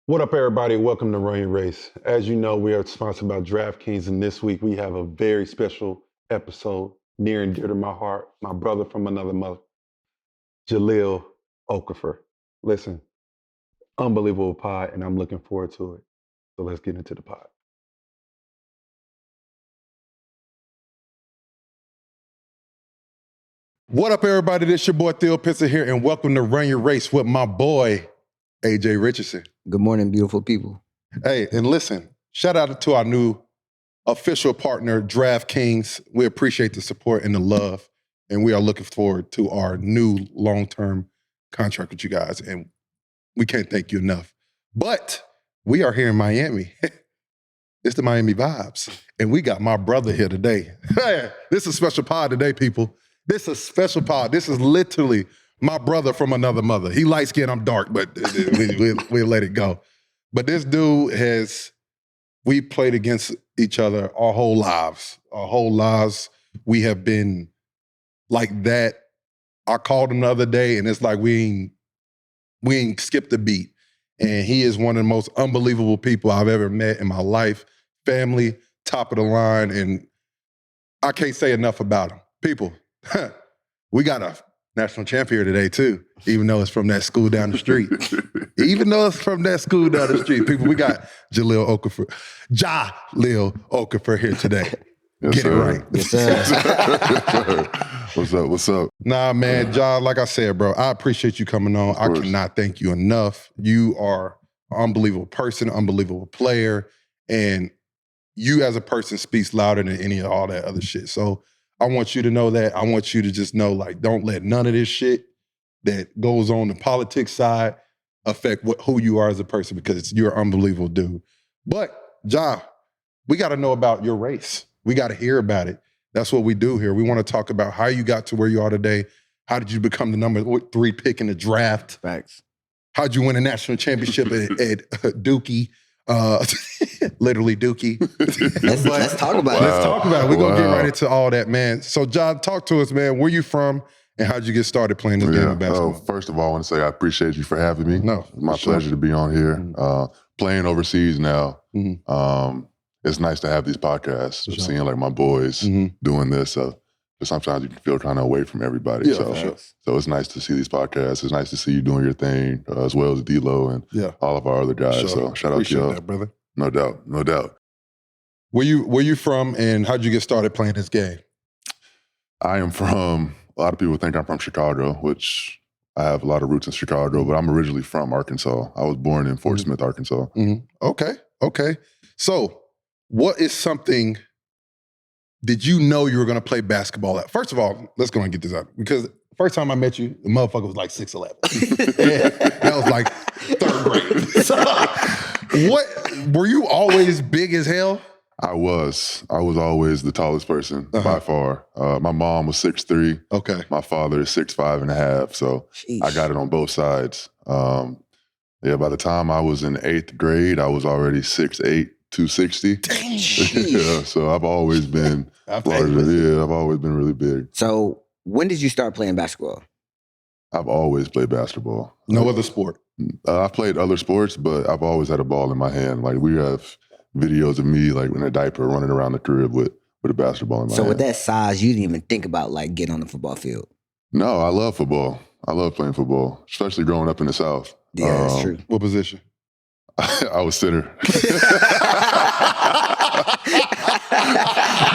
What up, everybody? Welcome to Run Your Race. As you know, we are sponsored by DraftKings, and this week we have a very special episode near and dear to my heart. My brother from another mother, Jahlil Okafor. Listen, unbelievable pod, and I'm looking forward to it. So let's get into the pod. What up, everybody? This your boy Theo Pinson here, and welcome to Run Your Race with my boy, AJ Richardson. Good morning, beautiful people. Hey, and listen, shout out to our new official partner, DraftKings. We appreciate the support and the love, and we are looking forward to our new long-term contract with you guys, and we can't thank you enough. But we are here in Miami. It's the Miami vibes, and we got my brother here today. This is a special pod today, people. This is a special pod. This is literally my brother from another mother. He light skinned, I'm dark, but we'll let it go. But this dude we played against each other our whole lives. Our whole lives, we have been like that. I called him the other day, and it's like we ain't skipped a beat. And he is one of the most unbelievable people I've ever met in my life. Family, top of the line, and I can't say enough about him. People, we got a national champ here today, too, even though it's from that school down the street. People, we got Jahlil Okafor here today. Yes, Get sir. it right. Yes, sir. What's up? Nah, man, John, like I said, bro, I appreciate you coming on. I cannot thank you enough. You are an unbelievable person, unbelievable player, and you as a person speaks louder than any of all that other shit. So I want you to know that. I want you to just know, like, don't let none of this shit that goes on the politics side affect who you are as a person, because you're an unbelievable dude. But, Ja, we got to know about your race. We got to hear about it. That's what we do here. We want to talk about how you got to where you are today. How did you become the number 3 pick in the draft? Facts. How'd you win a national championship at Dookie? Literally Dookie. Let's talk about Let's it. talk about it. We're going to get right into all that, man. So, John, talk to us, man. Where you from, and how'd you get started playing this game of basketball? First of all, I want to say I appreciate you for having me. No, It's my pleasure to be on here. Playing overseas now, it's nice to have these podcasts, seeing like my boys doing this. Sometimes you can feel kind of away from everybody. Yeah, so, for sure. so it's nice to see these podcasts. It's nice to see you doing your thing, as well as D-Lo and all of our other guys. Sure. So shout out Appreciate to y'all. that, brother. No doubt. Where you from, and how'd you get started playing this game? I am from, a lot of people think I'm from Chicago, which I have a lot of roots in Chicago, but I'm originally from Arkansas. I was born in Fort Smith, Arkansas. Okay. So what is something, did you know you were going to play basketball at? First of all, let's go and get this out, because first time I met you, the motherfucker was like 6'11". That was like 3rd grade. So, what, were you always big as hell? I was always the tallest person by far. My mom was 6'3". Okay. My father is 6'5.5". So Sheesh. I got it on both sides. By the time I was in 8th grade, I was already 6'8", 260. Yeah, so I've always been larger. I've always been really big. So when did you start playing basketball? I've always played basketball. No other sport? I've played other sports, but I've always had a ball in my hand. Like, we have videos of me like in a diaper running around the crib with a basketball in my hand. So with that size, you didn't even think about like getting on the football field. No, I love football. I love playing football, especially growing up in the South. Yeah, that's true. What position? I was center.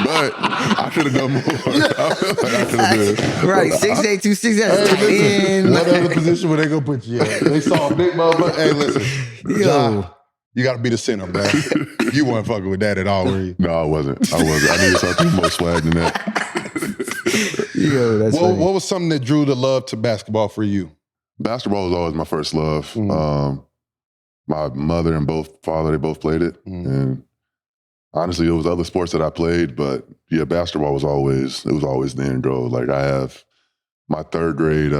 But I could have done more. I could have been. Right, 6'8", 260. That's tight end. What other position were they gonna put you at? They saw a big motherfucker. Hey, listen, Yo. you got to be the center, bro. You weren't fucking with that at all, were you? No, I wasn't. I needed something more swag than that. Yo, that's funny. What was something that drew the love to basketball for you? Basketball was always my first love. My mother and father, they both played it. And honestly, it was other sports that I played, but yeah, basketball was always the end goal. Like, I have my third grade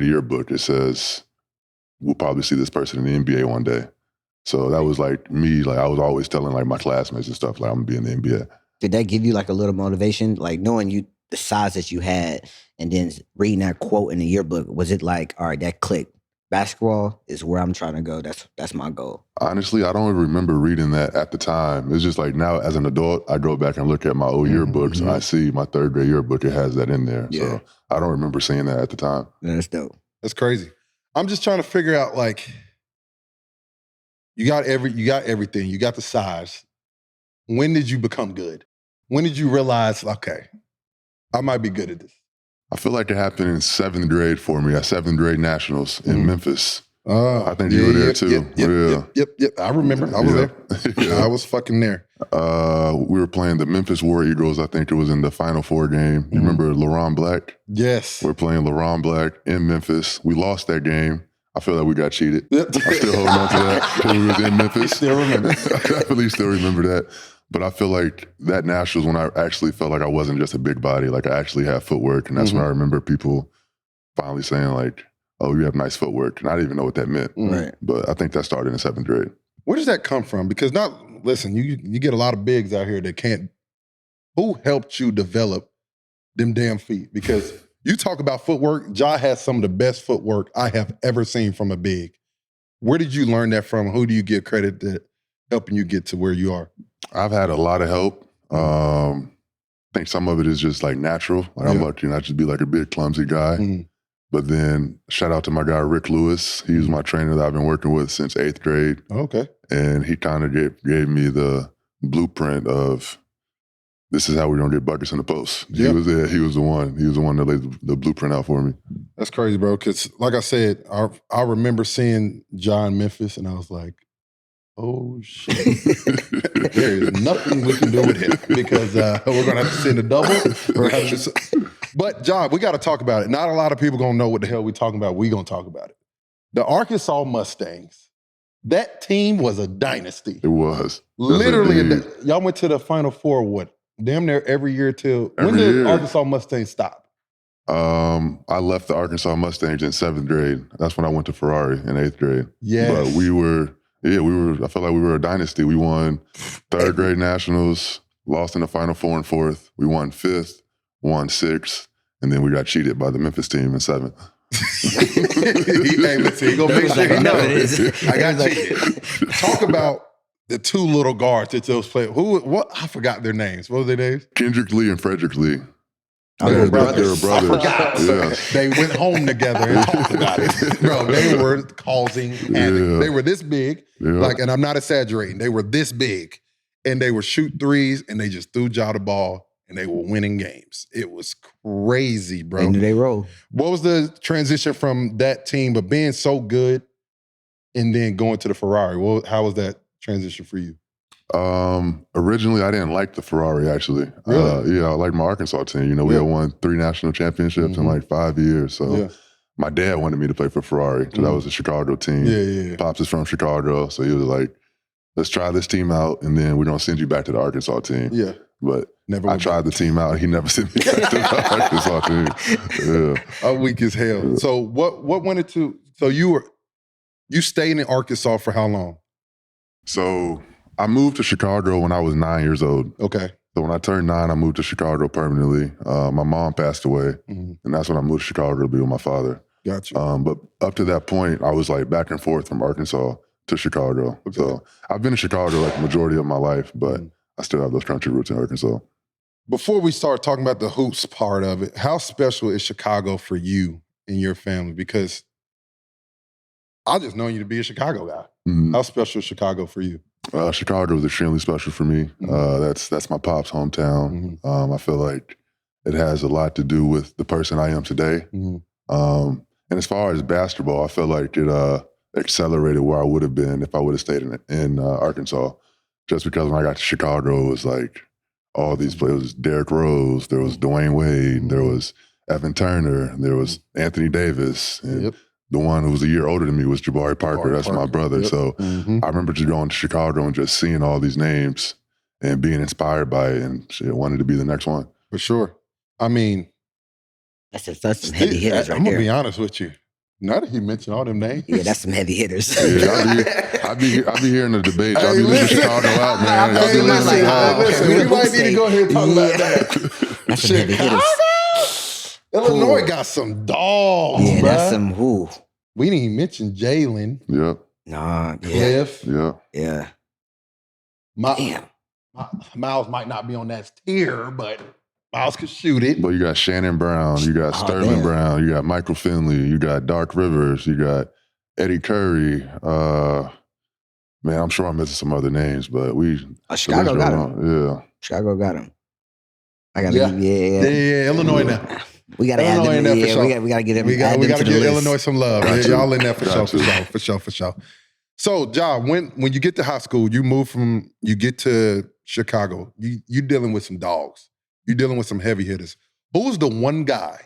yearbook. It says, we'll probably see this person in the NBA one day. So that was like me. Like, I was always telling like my classmates and stuff, like, I'm gonna be in the NBA. Did that give you like a little motivation? Like knowing you, the size that you had, and then reading that quote in the yearbook, was it like, all right, that clicked? basketball is where I'm trying to go. That's my goal. Honestly, I don't even remember reading that at the time. It's just like now as an adult, I go back and look at my old yearbooks and I see my third grade yearbook, it has that in there. Yeah. So I don't remember seeing that at the time. That's dope. That's crazy. I'm just trying to figure out, like, you got everything. You got the size. When did you become good? When did you realize, okay, I might be good at this? I feel like it happened in 7th grade for me at 7th grade nationals in Memphis. I think you were there too. Yep. I remember. I was there. Yeah. I was fucking there. We were playing the Memphis War Eagles. I think it was in the Final Four game. You remember LaRon Black? Yes. We're playing LaRon Black in Memphis. We lost that game. I feel like we got cheated. I'm still holding on to that because we was in Memphis. Still remember. I definitely still remember that. But I feel like that nationals when I actually felt like I wasn't just a big body, like I actually had footwork. And that's when I remember people finally saying like, oh, you have nice footwork. And I didn't even know what that meant. Right. But I think that started in 7th grade. Where does that come from? Because listen, you get a lot of bigs out here that can't. Who helped you develop them damn feet? Because you talk about footwork, Ja has some of the best footwork I have ever seen from a big. Where did you learn that from? Who do you give credit that helping you get to where you are? I've had a lot of help. I think some of it is just like natural. Like I'm lucky not to be like a big clumsy guy. But then shout out to my guy, Rick Lewis. He was my trainer that I've been working with since 8th grade. Okay. And he kind of gave me the blueprint of this is how we're gonna get buckets in the post. He was there. He was the one. He was the one that laid the blueprint out for me. That's crazy, bro. Because like I said, I remember seeing Ja in Memphis, and I was like, oh shit, there is nothing we can do with him because we're gonna have to send a double. But Ja, we got to talk about it. Not a lot of people gonna know what the hell we talking about. We gonna talk about it. The Arkansas Mustangs. That team was a dynasty. It was Literally, y'all went to the Final Four. What? Damn near every year till when did Arkansas Mustangs stop? I left the Arkansas Mustangs in 7th grade. That's when I went to Ferrari in 8th grade. Yes. But we were. I felt like we were a dynasty. We won 3rd grade nationals, lost in the Final Four and 4th. We won 5th, won 6th, and then we got cheated by the Memphis team in 7th. Hey, listen, he gonna make sure you know it is. I got cheated. Talk about the two little guards that those players. What? I forgot their names. What were their names? Kendrick Lee and Frederick Lee. They were brothers. I forgot. Yeah. They went home together and talked about it. Bro, they were causing havoc. They were this big, and I'm not exaggerating. They were this big, and they were shoot threes, and they just threw Ja the ball, and they were winning games. It was crazy, bro. And they roll. What was the transition from that team, but being so good, and then going to the Ferrari? How was that transition for you? Originally, I didn't like the Ferrari, actually. Really? I liked my Arkansas team. You know, we had won 3 national championships in like 5 years. So my dad wanted me to play for Ferrari. So that was a Chicago team. Pops is from Chicago. So he was like, let's try this team out, and then we're going to send you back to the Arkansas team. Yeah. But I tried the team out. He never sent me back to the Arkansas team. I'm weak as hell. So what went into, so you stayed in Arkansas for how long? So I moved to Chicago when I was 9 years old. Okay. So when I turned 9, I moved to Chicago permanently. My mom passed away, and that's when I moved to Chicago to be with my father. Gotcha. But up to that point, I was like back and forth from Arkansas to Chicago. Okay. So I've been in Chicago like the majority of my life, but I still have those country roots in Arkansas. Before we start talking about the hoops part of it, how special is Chicago for you and your family? Because I just know you to be a Chicago guy. How special is Chicago for you? Chicago is extremely special for me. That's my pop's hometown. I feel like it has a lot to do with the person I am today. And as far as basketball, I feel like it accelerated where I would have been if I would have stayed in Arkansas. Just because when I got to Chicago, it was like all these players. There was Derrick Rose, there was Dwayne Wade, there was Evan Turner, there was Anthony Davis, and the one who was a year older than me was Jabari Parker. That's my brother. So I remember just going to Chicago and just seeing all these names and being inspired by it and wanted to be the next one. For sure. I mean, that's some heavy hitters right I'm going there. to be honest with you. Now that he mentioned all them names. Yeah, that's some heavy hitters. I be hearing the debate. Y'all be leaving Chicago out, man. Y'all be leaving like, listen, we might need to go ahead and talk about that. That's some heavy hitters. Illinois got some dogs, Yeah, bruh. that's some who. We didn't even mention Jalen, Yep. Nah, yeah. Cliff. Yeah. Yeah. Damn. Miles might not be on that tier, but Miles could shoot it. But you got Shannon Brown, you got Sterling damn. Brown, you got Michael Finley, you got Dark Rivers, you got Eddie Curry. Man, I'm sure I'm missing some other names, but Chicago got him. Yeah. Chicago got him. I got to Yeah, Illinois now. We got to add them. Illinois in there for sure. We got to get them. We got to give Illinois some love. Got Y'all to. in there for sure. So, Ja, when you get to high school, you get to Chicago, you dealing with some dogs. You're dealing with some heavy hitters. Who's the one guy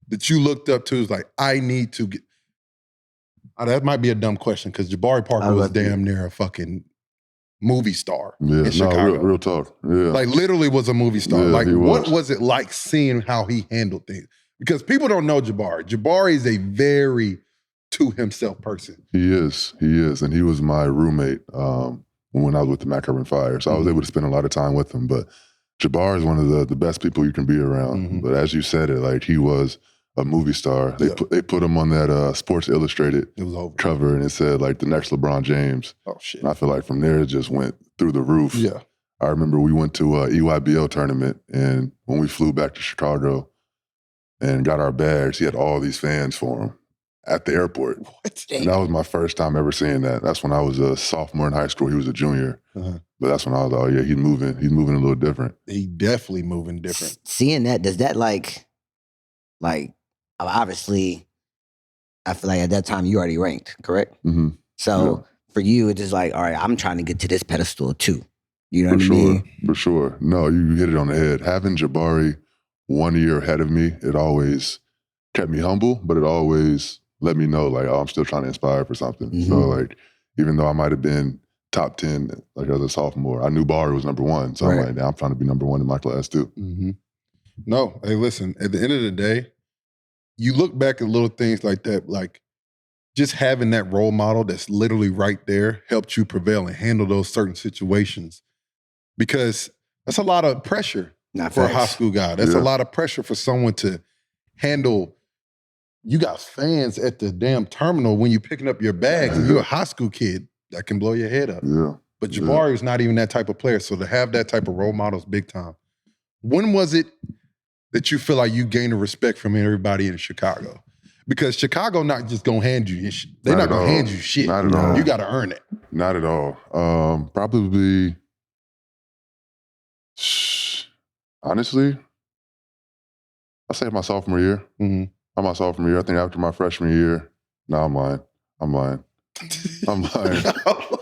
that you looked up to is like, I need to get... that might be a dumb question because Jabari Parker was damn near a fucking movie star in Chicago. Real talk. Yeah. Like literally was a movie star. Yeah, like what was it like seeing how he handled things? Because people don't know Jabari. Jabari is a very to himself person. He is. And he was my roommate when I was with the Mac Urban Fire. So I was able to spend a lot of time with him. But Jabari is one of the best people you can be around. But as you said it, like he was a movie star. They put him on that Sports Illustrated cover, and it said like the next LeBron James. Oh shit! And I feel like from there it just went through the roof. Yeah. I remember we went to a EYBL tournament, and when we flew back to Chicago and got our bags, he had all these fans for him at the airport. What? And that was my first time ever seeing that. That's when I was a sophomore in high school. He was a junior. But that's when I was like, oh yeah, he's moving a little different. He definitely moving different. Seeing that, does that like obviously, I feel like at that time you already ranked, correct? Mm-hmm. So for you, it's just like, all right, I'm trying to get to this pedestal too. You know what I mean? For sure. No, you hit it on the head. Having Jabari 1 year ahead of me, it always kept me humble, but it always let me know like, oh, I'm still trying to inspire for something. So like, even though I might have been top 10 like as a sophomore, I knew Bari was number one. So I'm like, now I'm trying to be number one in my class too. No, hey, listen, at the end of the day, you look back at little things like that, like just having that role model that's literally right there helped you prevail and handle those certain situations. Because that's a lot of pressure for a high school guy. That's a lot of pressure for someone to handle. You got fans at the damn terminal when you're picking up your bags and you're a high school kid that can blow your head up. But Jabari is not even that type of player. So to have that type of role model is big time. When was it that you feel like you gained a respect from everybody in Chicago? Because Chicago not just gonna hand you shit. They're not gonna hand you shit. Not at all. You gotta earn it. Not at all. Probably, honestly, I'll say my sophomore year. My sophomore year. I think after my freshman year, I'm lying.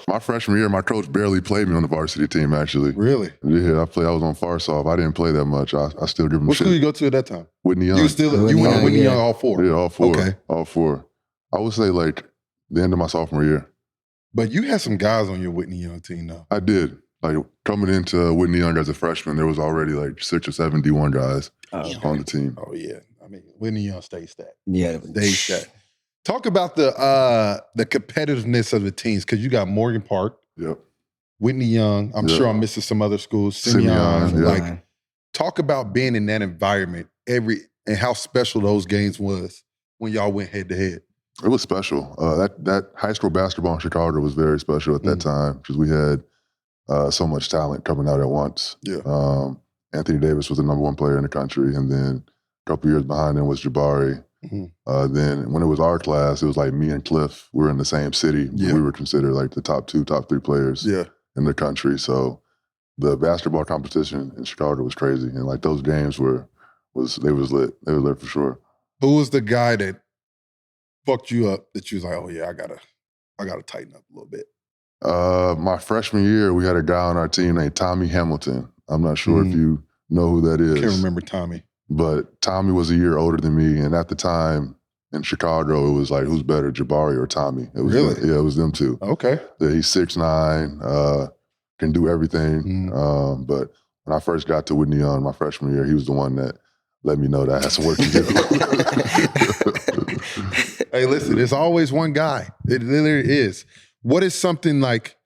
My freshman year, my coach barely played me on the varsity team, actually. Really? Yeah, I was on far soft. I didn't play that much. I still give him what shit. school you go to at that time? Whitney Young. You went to Whitney Young all four? Yeah, all four. Okay. All four. I would say like the end of my sophomore year. But you had some guys on your Whitney Young team though. I did. Like coming into Whitney Young as a freshman, there was already like 6 or 7 D1 guys on the team. Oh yeah. I mean, Whitney Young stayed stacked. Yeah. Stayed stacked. Talk about the competitiveness of the teams, because you got Morgan Park, Whitney Young. I'm sure I'm missing some other schools. Simeon. Like, talk about being in that environment and how special those games was when y'all went head to head. It was special. That high school basketball in Chicago was very special at that time because we had so much talent coming out at once. Anthony Davis was the #1 player in the country, and then a couple years behind him was Jabari. Then when it was our class, it was like me and Cliff. We were in the same city. We were considered like the top 2, top 3 players in the country. So the basketball competition in Chicago was crazy, and like those games was lit. They was lit for sure. Who was the guy that fucked you up that you was like, oh yeah, I gotta tighten up a little bit? My freshman year, we had a guy on our team named Tommy Hamilton. I'm not sure if you know who that is. Can't remember Tommy. But Tommy was a year older than me, and at the time in Chicago, it was like, who's better, Jabari or Tommy? It was it was them two. Okay. Yeah, he's 6'9", can do everything. But when I first got to Whitney Young my freshman year, he was the one that let me know that I had some work to do. Hey, listen, there's always one guy. It literally is. What is something like,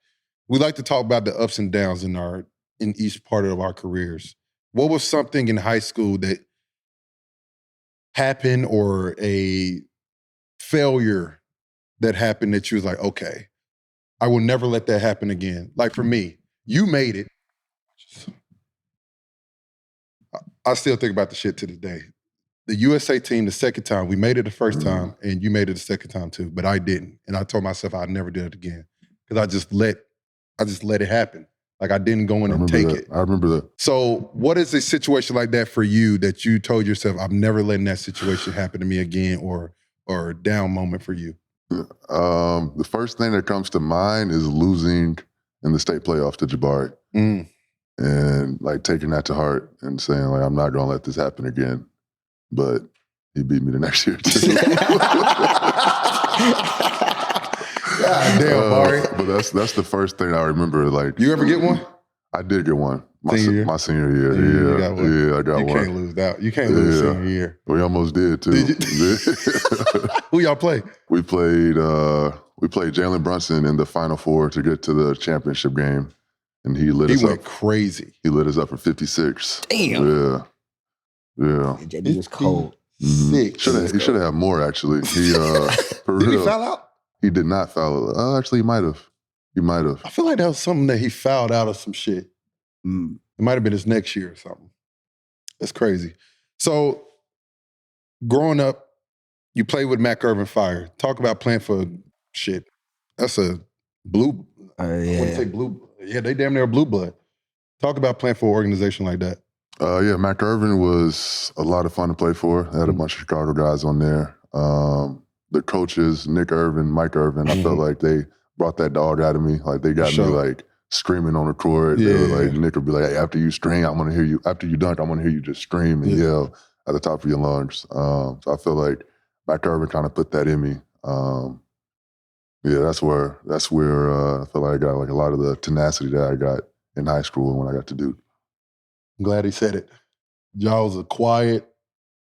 we like to talk about the ups and downs in each part of our careers. What was something in high school that happened, or a failure that happened that you was like, okay, I will never let that happen again? Like for me, you made it. I still think about the shit to this day. The USA team, the second time, we made it the first time, and you made it the second time too, but I didn't. And I told myself I'd never do it again because I just let it happen. Like I didn't go in and take it. I remember that. So what is a situation like that for you that you told yourself, I'm never letting that situation happen to me again, or a down moment for you? The first thing that comes to mind is losing in the state playoffs to Jabari. And like taking that to heart and saying like, I'm not going to let this happen again. But he beat me the next year too. God damn, Barry. But that's the first thing I remember. Like, you ever get one? I did get one. My senior year. You got one. Yeah, I got one. You can't lose that. You can't lose senior year. We almost did too. Did you? Who y'all play? We played Jalen Brunson in the Final Four to get to the championship game, and he went crazy. He lit us up for 56. Damn. Yeah. JB was cold. Sick. He should have had more actually. He for did real. He foul out? He did not foul out. Actually, he might have. I feel like that was something that he fouled out of some shit. It might have been his next year or something. That's crazy. So, growing up, you played with Mac Irvin Fire. Talk about playing for shit. That's a blue. Yeah. I wouldn't say blue. Yeah, they damn near blue blood. Talk about playing for an organization like that. Yeah, Mac Irvin was a lot of fun to play for. I had a bunch of Chicago guys on there. The coaches, Nick Irvin, Mike Irvin, I felt like they brought that dog out of me. Like they got me like screaming on the court. They were like, Nick would be like, hey, after you string, I want to hear you. After you dunk, I want to hear you just scream and yell at the top of your lungs. So I feel like Mac Irvin kind of put that in me. That's where I feel like I got like a lot of the tenacity that I got in high school and when I got to Duke. I'm glad he said it. Y'all was a quiet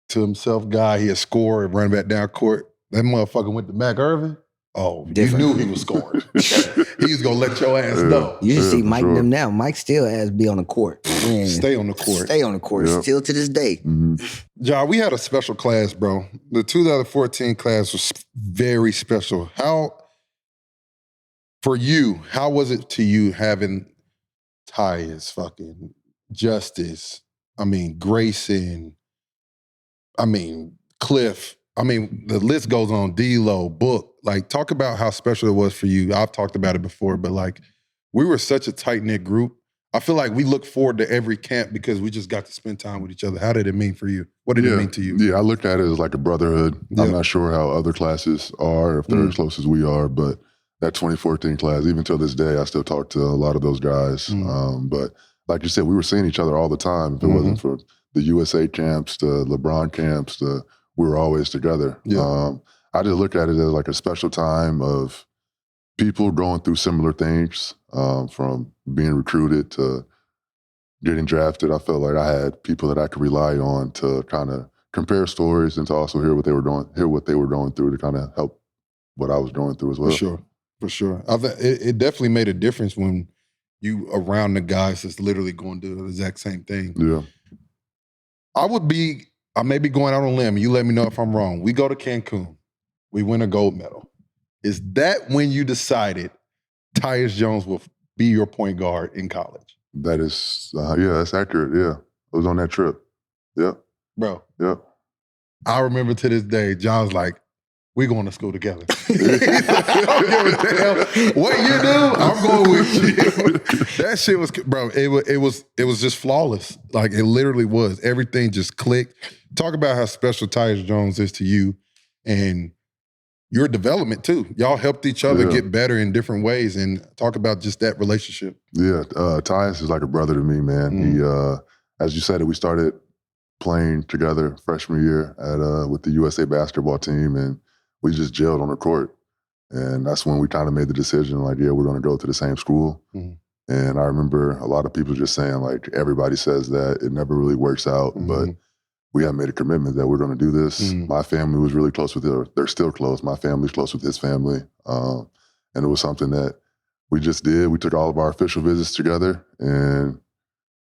to himself guy. He a scorer and run back down court. That motherfucker went to Mac Irvin. Oh, different. You knew he was scoring. He was gonna let your ass know. You should see Mike them now. Mike still has be on the court. Man, stay on the court. Stay on the court. Yep. Still to this day. Ja, we had a special class, bro. The 2014 class was very special. For you, how was it to you having Tyus, fucking Justice, Grayson, Cliff, the list goes on, D-Lo, Book. Like, talk about how special it was for you. I've talked about it before, but like, we were such a tight-knit group. I feel like we look forward to every camp because we just got to spend time with each other. How did it mean for you? What did it mean to you? Yeah, I look at it as like a brotherhood. Yeah. I'm not sure how other classes are, if they're as close as we are, but that 2014 class, even till this day, I still talk to a lot of those guys. But like you said, we were seeing each other all the time. If it wasn't for the USA camps, the LeBron camps, we were always together. Yeah. I just look at it as like a special time of people going through similar things, from being recruited to getting drafted. I felt like I had people that I could rely on to kind of compare stories and to also hear what they were going through to kind of help what I was going through as well. For sure. I think it definitely made a difference when you around the guys that's literally going to do the exact same thing. Yeah. I may be going out on a limb. You let me know if I'm wrong. We go to Cancun. We win a gold medal. Is that when you decided Tyus Jones will be your point guard in college? That is, that's accurate. Yeah. I was on that trip. Yeah. Bro. Yeah. I remember to this day, John's like, we going to school together. I don't give a damn what you do. I'm going with you. That shit was, bro. It was just flawless. Like it literally was. Everything just clicked. Talk about how special Tyus Jones is to you and your development too. Y'all helped each other get better in different ways, and talk about just that relationship. Yeah, Tyus is like a brother to me, man. He, as you said, we started playing together freshman year with the USA basketball team, and we just gelled on the court. And that's when we kind of made the decision, like, we're going to go to the same school. And I remember a lot of people just saying, like, everybody says that. It never really works out. But we have made a commitment that we're going to do this. My family was really close with her. They're still close. My family's close with his family. And it was something that we just did. We took all of our official visits together. And,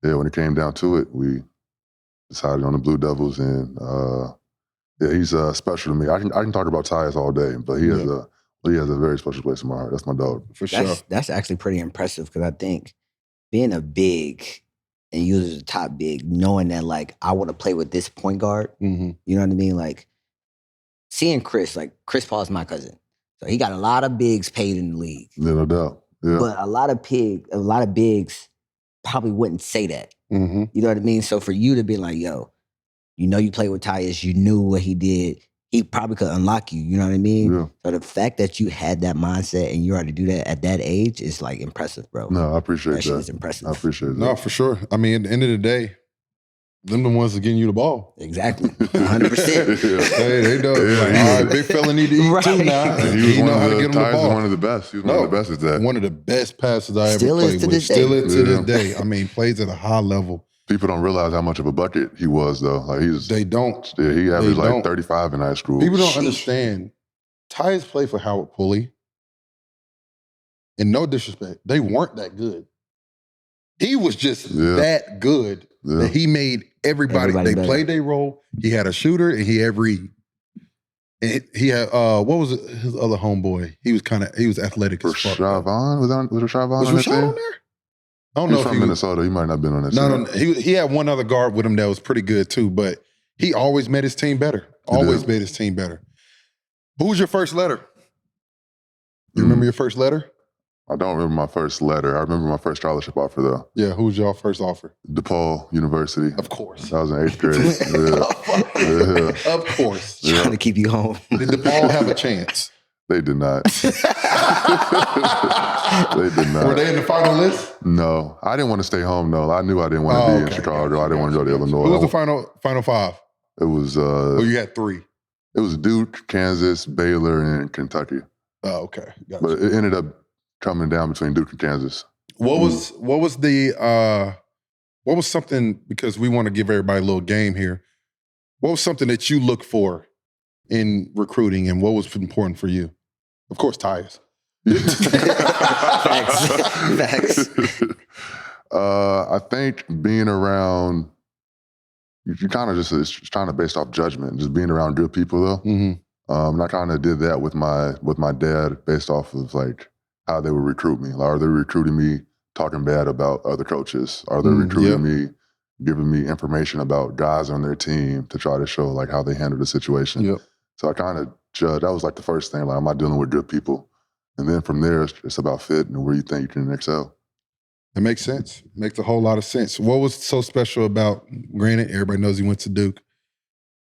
when it came down to it, we decided on the Blue Devils. And, he's special to me. I can talk about Tyus all day, but he has He has a very special place in my heart. That's my dog. For sure. That's actually pretty impressive because I think being a big and you as a top big, knowing that like I want to play with this point guard, Mm-hmm. you know what I mean? Like seeing Chris Paul is my cousin. So he got a lot of bigs paid in the league. Yeah, no doubt. Yeah. But a lot of bigs probably wouldn't say that. Mm-hmm. You know what I mean? So for you to be like, yo, you know you played with Tyus, you knew what he did, he probably could unlock you, you know what I mean? Yeah. So the fact that you had that mindset and you already do that at that age is like impressive, bro. No, I appreciate That shit that. is impressive. I appreciate that. No, for sure. I mean, at the end of the day, them the ones that getting you the ball. Exactly. 100%. Yeah. Hey, they know. Yeah, like, he all right, was- big fella need to eat Right. too now. And he was know one how of to the get him the Tyus was ball. one of the best. He was one of the best at that. One of the best passes I ever Still is played to with. this day. Still is to Yeah. this day. I mean, plays at a high level. People don't realize how much of a bucket he was, though. Like They don't. yeah, he averaged They like don't. 35 in high school. People don't Sheesh. understand. Tyus played for Howard Pulley. And no disrespect, they weren't that good. He was just Yeah. that good Yeah. that he made everybody Everybody they better. played their role. He had a shooter and he had what was it, his other homeboy? He was athletic as fuck. though. Rashad was Rashad Vaughn Was on that Rashad on team? there? I don't He's know if from he was. Minnesota. He might not have been on that No, team. no, he had one other guard with him that was pretty good too, but he always made his team better. Always made his team better. Who was your first letter? You remember your first letter? I don't remember my first letter. I remember my first scholarship offer, though. Yeah, who was your first offer? DePaul University. Of course. That was in 8th grade. Yeah. Of course. Yeah. Trying to keep you home. Did DePaul have a chance? They did not. They did not. Were they in the final list? No. I didn't want to stay home, though. I knew I didn't want to be in Chicago. I didn't want to go to Illinois. Who was the final five? It was Oh, you had three. it was Duke, Kansas, Baylor, and Kentucky. Oh, okay. Gotcha. But it ended up coming down between Duke and Kansas. What was something, because we want to give everybody a little game here. What was something that you look for in recruiting and what was important for you? Of course, Tyus. Facts. I think being around, you kind of it's kind of based off judgment, just being around good people though. Mm-hmm. And I kind of did that with my dad based off of like how they would recruit me. Like, are they recruiting me talking bad about other coaches? Are they recruiting me, giving me information about guys on their team to try to show like how they handle the situation? Yep. So I kind of judged. That was like the first thing. Like, am I dealing with good people? And then from there, it's about fit and where you think you can excel. It makes sense. Makes a whole lot of sense. What was so special about, granted, everybody knows he went to Duke.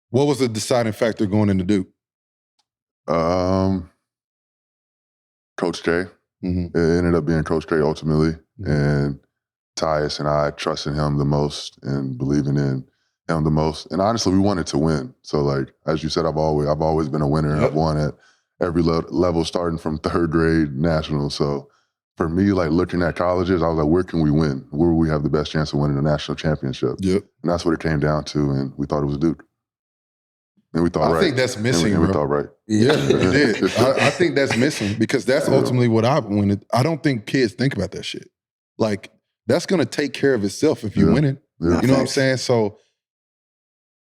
What was the deciding factor going into Duke? Coach K. Mm-hmm. It ended up being Coach K ultimately. And Tyus and I trusting him the most and believing in him the most. And honestly, we wanted to win. So like, as you said, I've always been a winner. Yep. I've won at every level starting from 3rd grade national. So for me, like looking at colleges, I was like, where can we win? Where will we have the best chance of winning a national championship? Yep. And that's what it came down to. And we thought it was Duke. And we thought I right. think that's missing, and we bro. thought right. Yeah, you did. I think that's missing because that's ultimately what I wanted. I don't think kids think about that shit. Like, that's going to take care of itself if you win it. Yeah. You know what I'm saying? So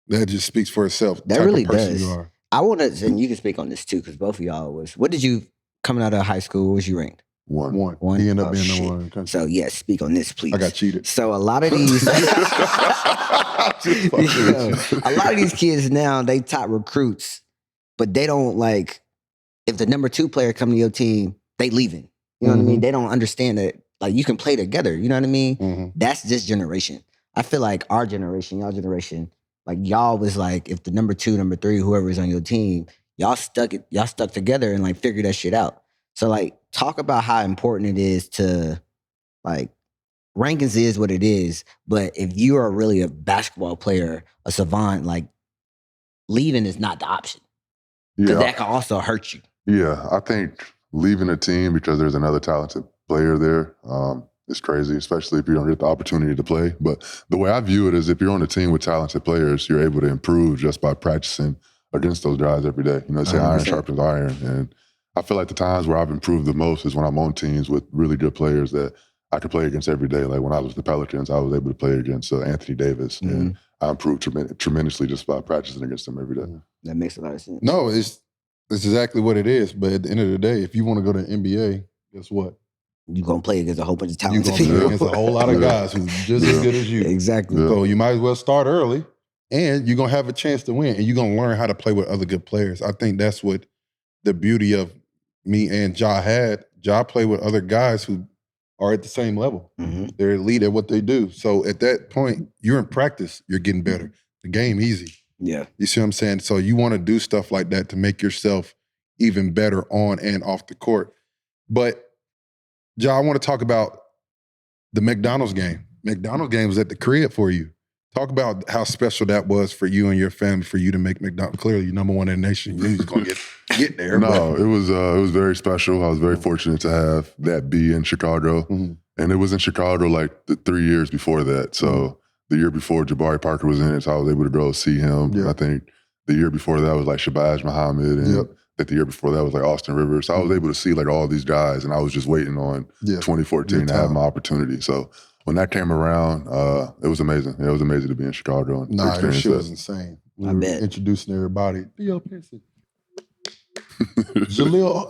that just speaks for itself. That type really of person does. You are. I want to, and you can speak on this too, because both of y'all was. What did you coming out of high school? What was you ranked? One. One. He ended up Oh, being shit. number one in the country. So yes, speak on this, please. I got cheated. So a lot of these, a lot of these kids now they top recruits, but they don't like. If the number 2 player come to your team, they leaving. You know what I mean? They don't understand that like you can play together. You know what I mean? Mm-hmm. That's this generation. I feel like our generation, y'all generation, like y'all was like if the number 2, number 3, whoever is on your team, y'all stuck together and like figure that shit out. So like talk about how important it is to like rankings is what it is, but if you are really a basketball player, a savant, like leaving is not the option. Because that can also hurt you. Yeah, I think leaving a team because there's another talented player there is crazy, especially if you don't get the opportunity to play. But the way I view it is if you're on a team with talented players, you're able to improve just by practicing against those guys every day. You know, say 100%. iron sharpens iron. And I feel like the times where I've improved the most is when I'm on teams with really good players that I could play against every day. Like when I was the Pelicans, I was able to play against Anthony Davis. Mm-hmm. And I improved tremendously just by practicing against him every day. That makes a lot of sense. No, That's exactly what it is. But at the end of the day, if you want to go to the NBA, guess what? You're going to play against a whole bunch of You're talented going to play people. against a whole lot of guys who's just as good as you. Exactly. So you might as well start early, and you're going to have a chance to win, and you're going to learn how to play with other good players. I think that's what the beauty of me and Ja had. Ja played with other guys who are at the same level. Mm-hmm. They're elite at what they do. So at that point, you're in practice, you're getting better. The game easy. Yeah. You see what I'm saying? So you want to do stuff like that to make yourself even better on and off the court. But Ja, I want to talk about the McDonald's game. McDonald's game was at the crib for you. Talk about how special that was for you and your family, for you to make McDonald's. Clearly, you're number one in the nation. You knew you was going to get there. No, it was very special. I was very fortunate to have that be in Chicago. Mm-hmm. And it was in Chicago like the 3 years before that. So the year before, Jabari Parker was in it, so I was able to go see him. Yeah. I think the year before that was like Shabazz Muhammad, and that the year before that was like Austin Rivers. So I was able to see like all these guys, and I was just waiting on 2014 to have my opportunity. So when that came around, it was amazing. It was amazing to be in Chicago. And nah, that shit was insane. I bet. Introducing everybody. Theo Pinson. Jahlil.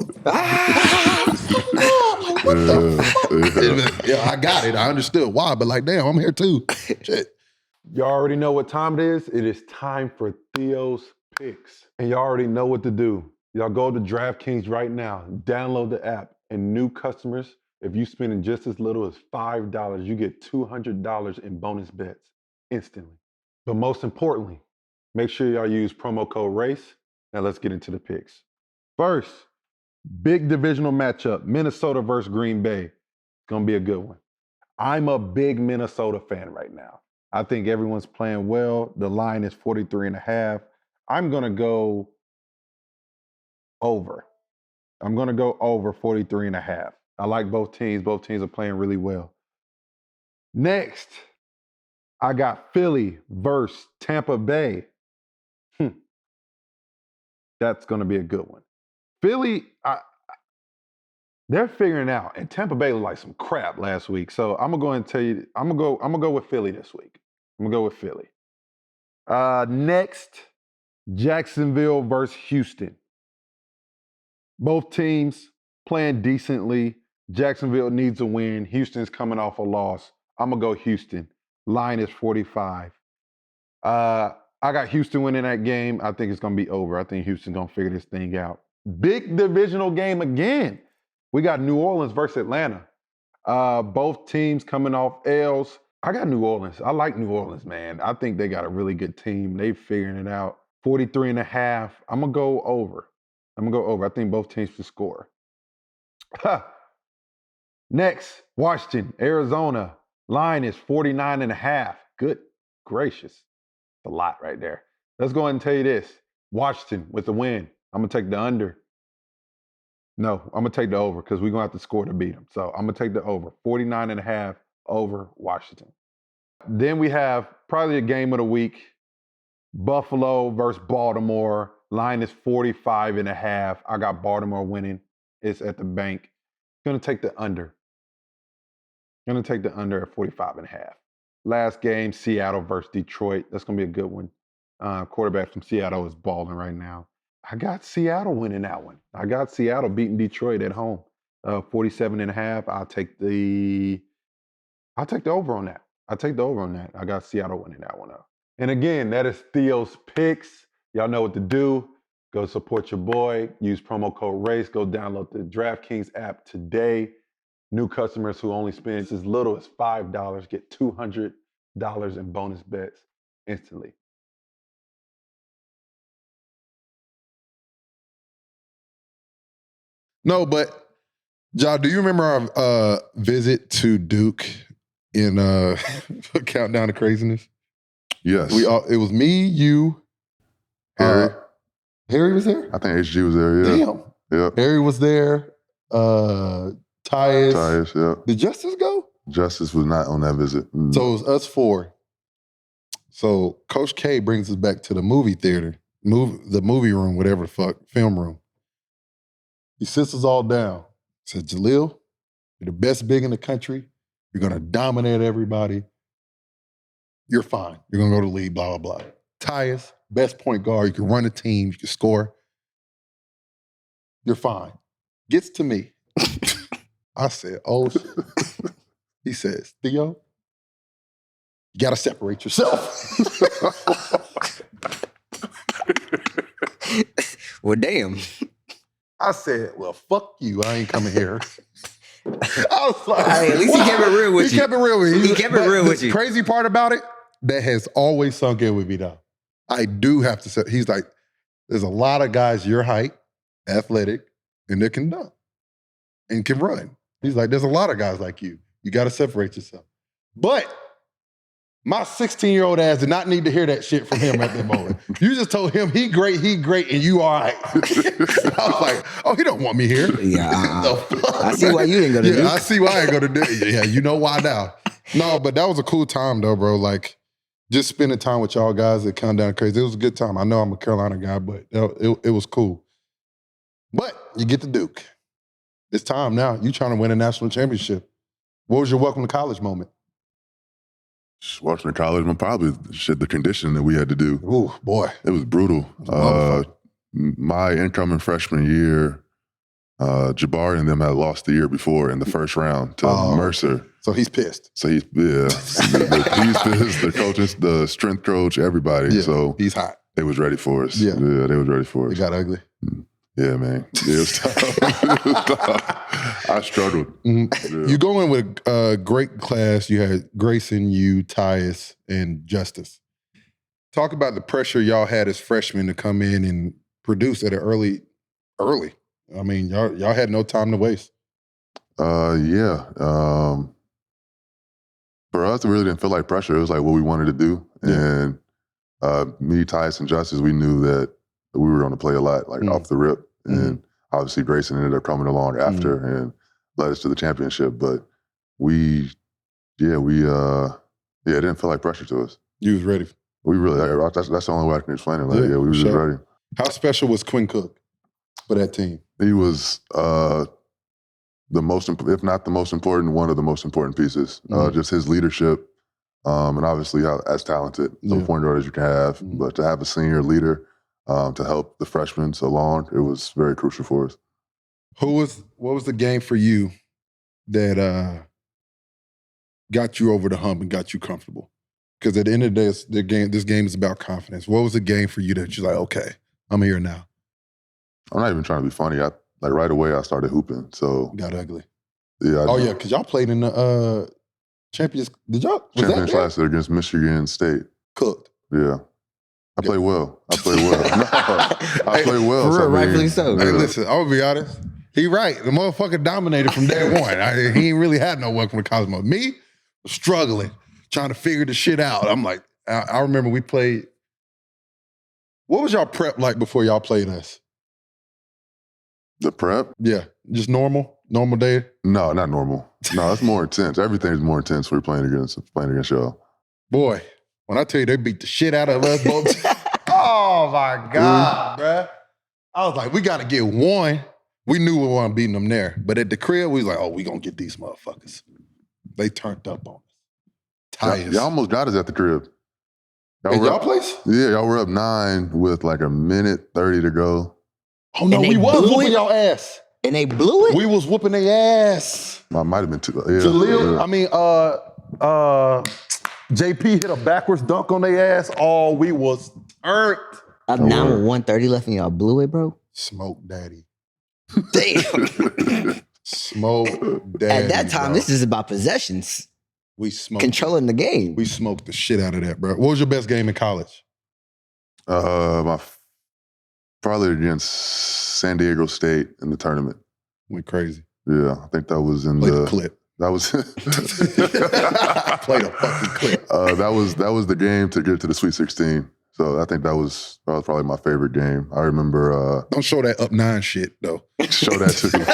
Yeah, I got it. I understood why, but like, damn, I'm here too. Shit. Y'all already know what time it is. It is time for Theo's Picks. And y'all already know what to do. Y'all go to DraftKings right now, download the app, and new customers, if you spending just as little as $5, you get $200 in bonus bets instantly. But most importantly, make sure y'all use promo code RACE. Now let's get into the picks. First, big divisional matchup, Minnesota versus Green Bay. It's going to be a good one. I'm a big Minnesota fan right now. I think everyone's playing well. The line is 43.5. I'm going to go over. I'm going to go over 43.5. I like both teams. Both teams are playing really well. Next, I got Philly versus Tampa Bay. That's going to be a good one. Philly, they're figuring it out, and Tampa Bay looked like some crap last week. So I'm gonna go and tell you, I'm gonna go with Philly this week. I'm gonna go with Philly. Next, Jacksonville versus Houston. Both teams playing decently. Jacksonville needs a win. Houston's coming off a loss. I'm gonna go Houston. Line is 45. I got Houston winning that game. I think it's gonna be over. I think Houston's gonna figure this thing out. Big divisional game again. We got New Orleans versus Atlanta. Both teams coming off L's. I got New Orleans. I like New Orleans, man. I think they got a really good team. They figuring it out. 43.5. I'm going to go over. I think both teams should score. Next, Washington, Arizona. Line is 49.5. Good gracious. A lot right there. Let's go ahead and tell you this. Washington with the win. I'm going to take the under. No, I'm going to take the over because we're going to have to score to beat them. So I'm going to take the over. 49.5 over Washington. Then we have probably a game of the week. Buffalo versus Baltimore. Line is 45.5. I got Baltimore winning. It's at the bank. Going to take the under. Going to take the under at 45.5. Last game, Seattle versus Detroit. That's going to be a good one. Quarterback from Seattle is balling right now. I got Seattle winning that one. I got Seattle beating Detroit at home. 47.5. I'll take the over on that. I got Seattle winning that one up. And again, that is Theo's Picks. Y'all know what to do. Go support your boy. Use promo code RACE. Go download the DraftKings app today. New customers who only spend as little as $5 get $200 in bonus bets instantly. No, but Ja, do you remember our visit to Duke in Countdown to Craziness? Yes. It was me, you, Harry. Harry was there? I think HG was there, yeah. Damn. Yep. Harry was there. Tyus. Tyus, yeah. Did Justice go? Justice was not on that visit. Mm. So it was us four. So Coach K brings us back to the movie theater, the movie room, whatever the fuck, film room. He sits us all down. Said, Jahlil, you're the best big in the country. You're going to dominate everybody. You're fine. You're going to go to the league, blah, blah, blah. Tyus, best point guard. You can run a team. You can score. You're fine. Gets to me. I said, oh, shit. He says, Theo, you got to separate yourself. Well, damn. I said, well, fuck you. I ain't coming here. I was like, Hey, at least he kept it real with you. He kept it real with you. He kept it real with you. The crazy part about it, that has always sunk in with me, though. I do have to say, he's like, there's a lot of guys your height, athletic, and that can dunk and can run. He's like, there's a lot of guys like you. You got to separate yourself. But my 16-year-old ass did not need to hear that shit from him at that moment. You just told him he great, and you all right. I was like, oh, he don't want me here. Yeah, I see why you didn't go to Duke. I see why I ain't go to Duke. Yeah, you know why now. No, but that was a cool time though, bro. Like, just spending time with y'all guys at Countdown Crazy. It was a good time. I know I'm a Carolina guy, but it was cool. But you get to Duke. It's time now. You trying to win a national championship. What was your welcome to college moment? Just watching the college, probably the conditioning that we had to do. Ooh, boy. It was brutal. My incoming freshman year, Jabari and them had lost the year before in the first round to Mercer. So he's pissed. So he's pissed. The coaches, the strength coach, everybody. Yeah, so he's hot. They was ready for us. Yeah, they was ready for us. It got ugly. Yeah, man. Yeah, it was tough. I struggled. Mm-hmm. Yeah. You go in with a great class. You had Grayson, you, Tyus, and Justice. Talk about the pressure y'all had as freshmen to come in and produce at an early. I mean, y'all had no time to waste. Yeah. For us, it really didn't feel like pressure. It was like what we wanted to do. Yeah. And me, Tyus, and Justice, we knew that we were going to play a lot, like off the rip. And obviously Grayson ended up coming along after and led us to the championship. But it didn't feel like pressure to us. You was ready. We really, that's the only way I can explain it. Like, we were just ready. How special was Quinn Cook for that team? He was the most, if not the most important, one of the most important pieces. Just his leadership, and obviously as talented of a point guard as you can have, but to have a senior leader to help the freshmen along, it was very crucial for us. What was the game for you that got you over the hump and got you comfortable? Because at the end of the day, this game is about confidence. What was the game for you that you're like, okay, I'm here now? I'm not even trying to be funny. Right away I started hooping. So got ugly. Yeah. Because y'all played in the Champions. Did y'all? Champions last year against Michigan State. Cooked. Yeah. I played well. I played well. For real, rightfully so. Hey, listen, I'm gonna be honest. He right. The motherfucker dominated from day one. He ain't really had no welcome to college mode. Me, struggling, trying to figure the shit out. I'm like, I remember we played. What was y'all prep like before y'all played us? The prep? Yeah, just normal day. No, not normal. No, it's more intense. Everything's more intense when you're playing against y'all. Boy, when I tell you they beat the shit out of us both. Oh my God, bruh. I was like, we got to get one. We knew we weren't beating them there. But at the crib, we was like, oh, we going to get these motherfuckers. They turned up on us. Y'all almost got us at the crib. At y'all place? Yeah, y'all were up 9 with like a minute 30 to go. Oh, no, we was whooping y'all ass. And they blew it? We was whooping their ass. I might have been too. Yeah, Jahlil, yeah. JP hit a backwards dunk on their ass. Oh, we was turned. Up 9 with 130 left and y'all blew it, bro? Smoke daddy. Damn. Smoke daddy. At that time, bro. this is about possessions. We smoked. Controlling the game. We smoked the shit out of that, bro. What was your best game in college? Probably against San Diego State in the tournament. Went crazy. Yeah, I think that was in the clip. That was played a fucking clip. That was the game to get to the Sweet 16. So I think that was probably my favorite game. I remember. Don't show that up 9 shit though. Show that to me.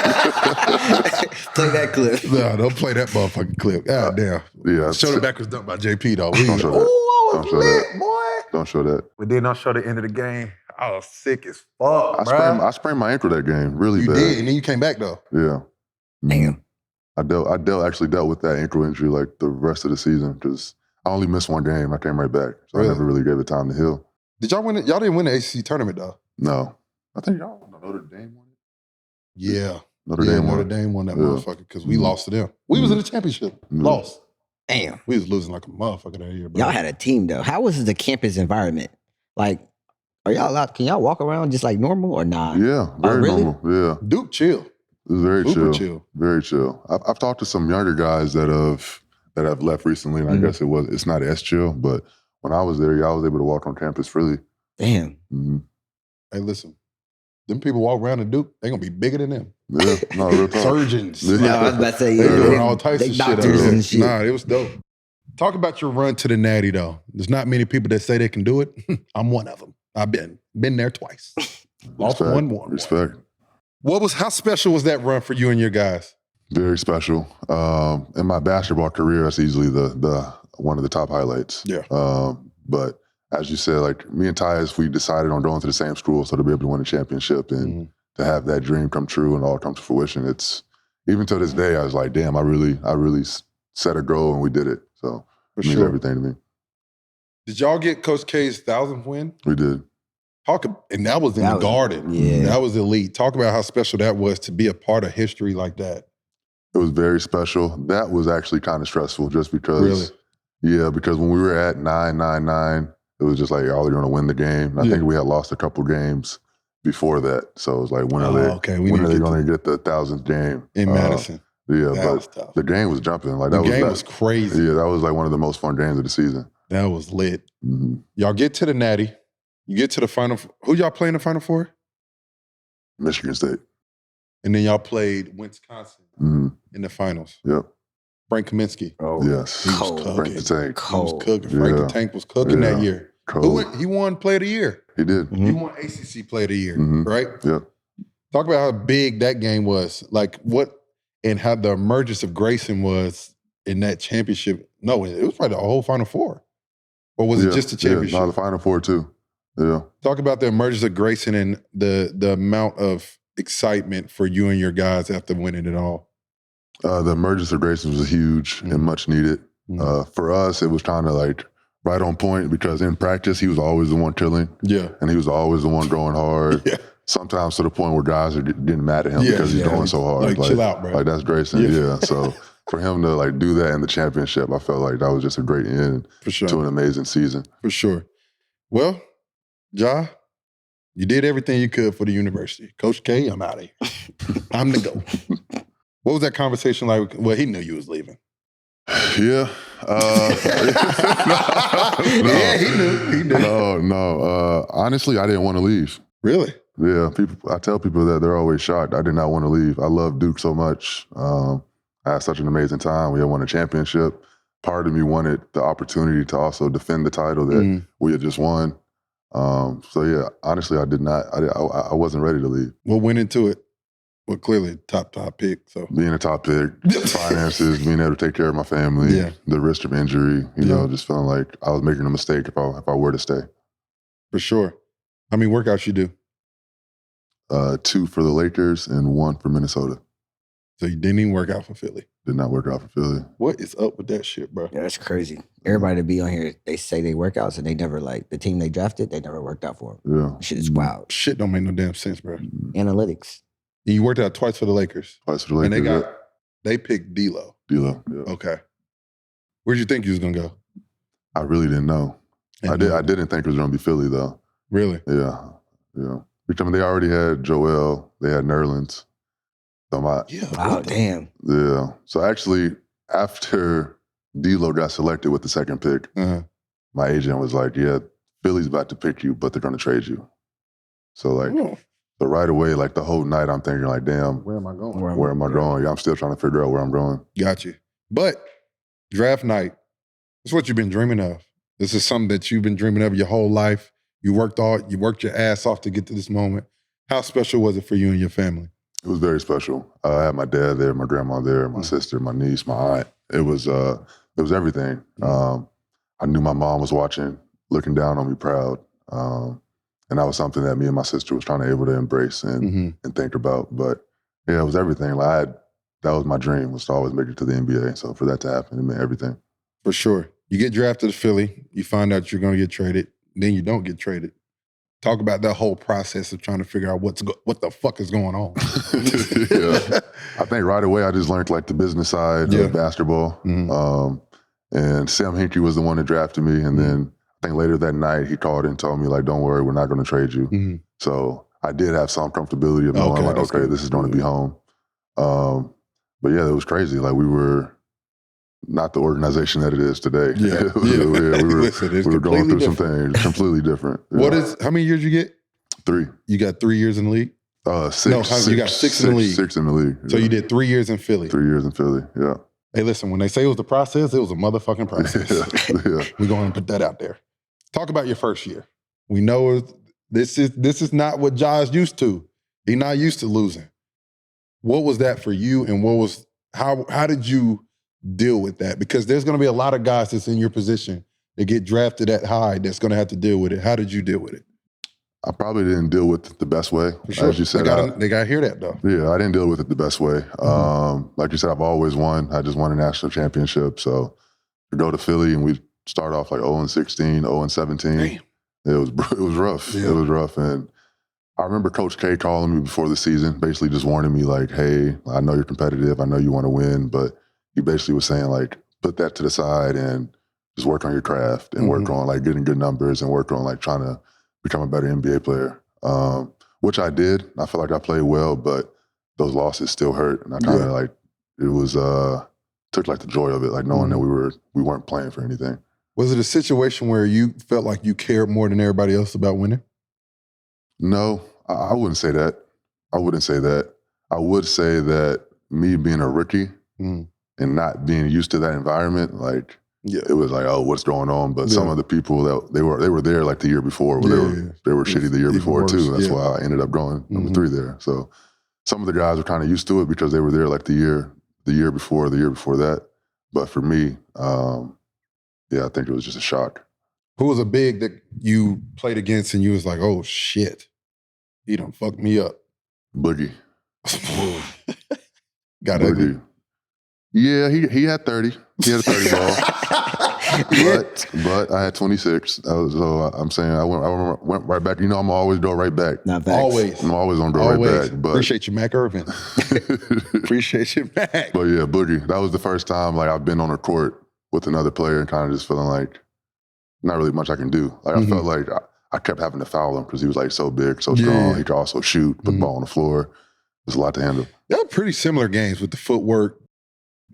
Play that clip. No, don't play that motherfucking clip. God damn. Yeah. Show the backwards dunk by JP though. Don't show that. Ooh, I was lit, boy. Don't show that. We did not show the end of the game. I was sick as fuck, I sprained my ankle that game really bad. You did, and then you came back though. Yeah. Damn. I actually dealt with that ankle injury like the rest of the season because I only missed 1 game. I came right back. So really? I never really gave it time to heal. Did y'all win it? Y'all didn't win the ACC tournament though. No. I think y'all Notre Dame won it. Yeah. Notre Dame won. Notre Dame won that Yeah. motherfucker because we lost to them. We was in the championship. Lost. Damn. We was losing like a motherfucker that year, bro. Y'all had a team though. How was the campus environment? Like, are y'all allowed? Can y'all walk around just like normal or not? Yeah, very really? normal. Yeah, Duke chill. it was very Super chill. chill. Very chill. I've talked to some younger guys that have left recently, and I guess it's not as chill. But when I was there, I was able to walk on campus freely. Damn. Mm-hmm. Hey, listen. Them people walk around in Duke, they gonna be bigger than them. Yeah, no, real talk. Surgeons. Yeah. No, I was about to say, They yeah, doing all types they of shit. doctors and shit. Nah, it was dope. Talk about your run to the Natty though. There's not many people that say they can do it. I'm one of them. I've been there twice. Lost Respect. 1-1. Respect. How special was that run for you and your guys? Very special. In my basketball career, that's easily the one of the top highlights. Yeah. But as you said, like me and Tyus, we decided on going to the same school, so to be able to win a championship and to have that dream come true and all come to fruition, it's even to this day, I was like, damn, I really set a goal and we did it. So it means everything to me. Did y'all get Coach K's 1,000th win? We did. And that was in the Garden. Yeah. That was elite. Talk about how special that was to be a part of history like that. It was very special. That was actually kind of stressful just because. Really? Yeah, because when we were at 9-9-9, it was just like, y'all are going to win the game. And I think we had lost a couple games before that. So it was like, when are they going to get the 1,000th game? In Madison. Yeah, that was tough. The game was jumping. Like the game was crazy. Yeah, that was like one of the most fun games of the season. That was lit. Mm-hmm. Y'all get to the Natty. You get to the Final. Who y'all play in the Final Four? Michigan State. And then y'all played Wisconsin in the finals. Yep. Frank Kaminsky. Oh, yes. He was cooking. Frank the Tank. He was cooking. Frank the Tank was cooking that year. He won Player of the Year. He did. He won ACC Player of the Year, right? Yep. Talk about how big that game was. Like what, and how the emergence of Grayson was in that championship. No, it was probably the whole Final Four. Or was it just the championship? Yeah, no, the Final Four too. Yeah. Talk about the emergence of Grayson and the amount of excitement for you and your guys after winning it all. The emergence of Grayson was huge and much needed. For us, it was kind of like right on point because in practice, he was always the one killing. Yeah. And he was always the one going hard. Yeah. Sometimes to the point where guys are getting mad at him because he's going so hard. Like, chill out, bro. Like, that's Grayson. Yeah. So for him to like do that in the championship, I felt like that was just a great end to an amazing season. For sure. Well, Ja, you did everything you could for the university. Coach K, I'm out of here. I'm the go. What was that conversation like? Well, he knew you was leaving. Yeah. Yeah, he knew. No. Honestly, I didn't want to leave. Really? Yeah. I tell people that they're always shocked. I did not want to leave. I love Duke so much. I had such an amazing time. We had won a championship. Part of me wanted the opportunity to also defend the title that we had just won. So yeah, honestly, I did not. I wasn't ready to leave. What went into it? Well, clearly top pick. So being a top pick, finances, being able to take care of my family, the risk of injury, you know, just feeling like I was making a mistake if I were to stay. For sure. How many workouts you do? 2 for the Lakers and 1 for Minnesota. So you didn't even work out for Philly? Did not work out for Philly. What is up with that shit, bro? Yeah, that's crazy. Everybody to be on here, they say they workouts and they never the team they drafted, they never worked out for them. Yeah. Shit is wild. Shit don't make no damn sense, bro. Analytics. And you worked out twice for the Lakers. Twice for the Lakers. And they picked D'Lo. D'Lo, yeah. Okay. Where'd you think you was gonna go? I really didn't know. I didn't think it was gonna be Philly though. Really? Yeah. Because they already had Joel, they had Nerlens. So wow, damn. Yeah. So actually, after D'Lo got selected with the second pick, my agent was like, "Yeah, Philly's about to pick you, but they're going to trade you." So so right away, like the whole night, I'm thinking like, "Damn, where am I going? Where am I going? I'm still trying to figure out where I'm going." Got you. But draft night, it's what you've been dreaming of. This is something that you've been dreaming of your whole life. You worked your ass off to get to this moment. How special was it for you and your family? It was very special. I had my dad there, my grandma there, my sister, my niece, my aunt. It was everything. I knew my mom was watching, looking down on me proud. And that was something that me and my sister was trying to able to embrace and think about. But yeah, it was everything. That was my dream, was to always make it to the NBA. So for that to happen, it meant everything. For sure. You get drafted to Philly, you find out you're going to get traded, then you don't get traded. Talk about that whole process of trying to figure out what the fuck is going on. Yeah. I think right away I just learned like the business side of basketball. And Sam Hinkie was the one that drafted me. And then I think later that night he called and told me like, don't worry, we're not going to trade you. So I did have some comfortability of knowing like, okay, this is going to be home. But yeah, it was crazy. Like we were not the organization that it is today. Yeah. we were Listen, going through some things completely different. How many years you get? 3. You got 3 years in the league? 6. No, you got 6 in the league. 6 in the league. So you did 3 years in Philly. 3 years in Philly, yeah. Hey, listen, when they say it was the process, it was a motherfucking process. We're going to put that out there. Talk about your first year. We know this is not what Ja's used to. He's not used to losing. What was that for you, and how did you deal with that? Because there's going to be a lot of guys that's in your position that get drafted that high that's going to have to deal with it. How did you deal with it? I probably didn't deal with it the best way. For sure. As you said, they got to hear that, though. Yeah, I didn't deal with it the best way. Like you said, I've always won. I just won a national championship. So to go to Philly and we start off like 0-16, 0-17. Damn. It was rough. Yeah. It was rough. And I remember Coach K calling me before the season, basically just warning me like, hey, I know you're competitive. I know you want to win. But he basically was saying like, put that to the side and just work on your craft and work on like getting good numbers and work on like trying to become a better NBA player, which I did. I feel like I played well, but those losses still hurt. And I kind of like, it was, took like the joy of it, like knowing that we weren't playing for anything. Was it a situation where you felt like you cared more than everybody else about winning? No, I wouldn't say that. I wouldn't say that. I would say that me being a rookie and not being used to that environment, like, it was like, oh, what's going on? But some of the people that they were there like the year before. They were shitty the year before too. That's why I ended up going number 3 there. So some of the guys were kind of used to it because they were there like the year before that. But for me, I think it was just a shock. Who was a big that you played against and you was like, oh shit, he done fucked me up? Boogie. Got ugly. Yeah, he had 30. He had a 30 ball. But I had 26. So I'm saying I went right back. You know, I'm always go right back. Not facts. Always. I'm always gonna go right back. But appreciate you, Mac Irvin. Appreciate you, Mac. But yeah, Boogie. That was the first time like I've been on a court with another player and kind of just feeling like not really much I can do. Like I felt like I kept having to foul him because he was like so big, so strong. He could also shoot, put the ball on the floor. There's a lot to handle. They're pretty similar games with the footwork.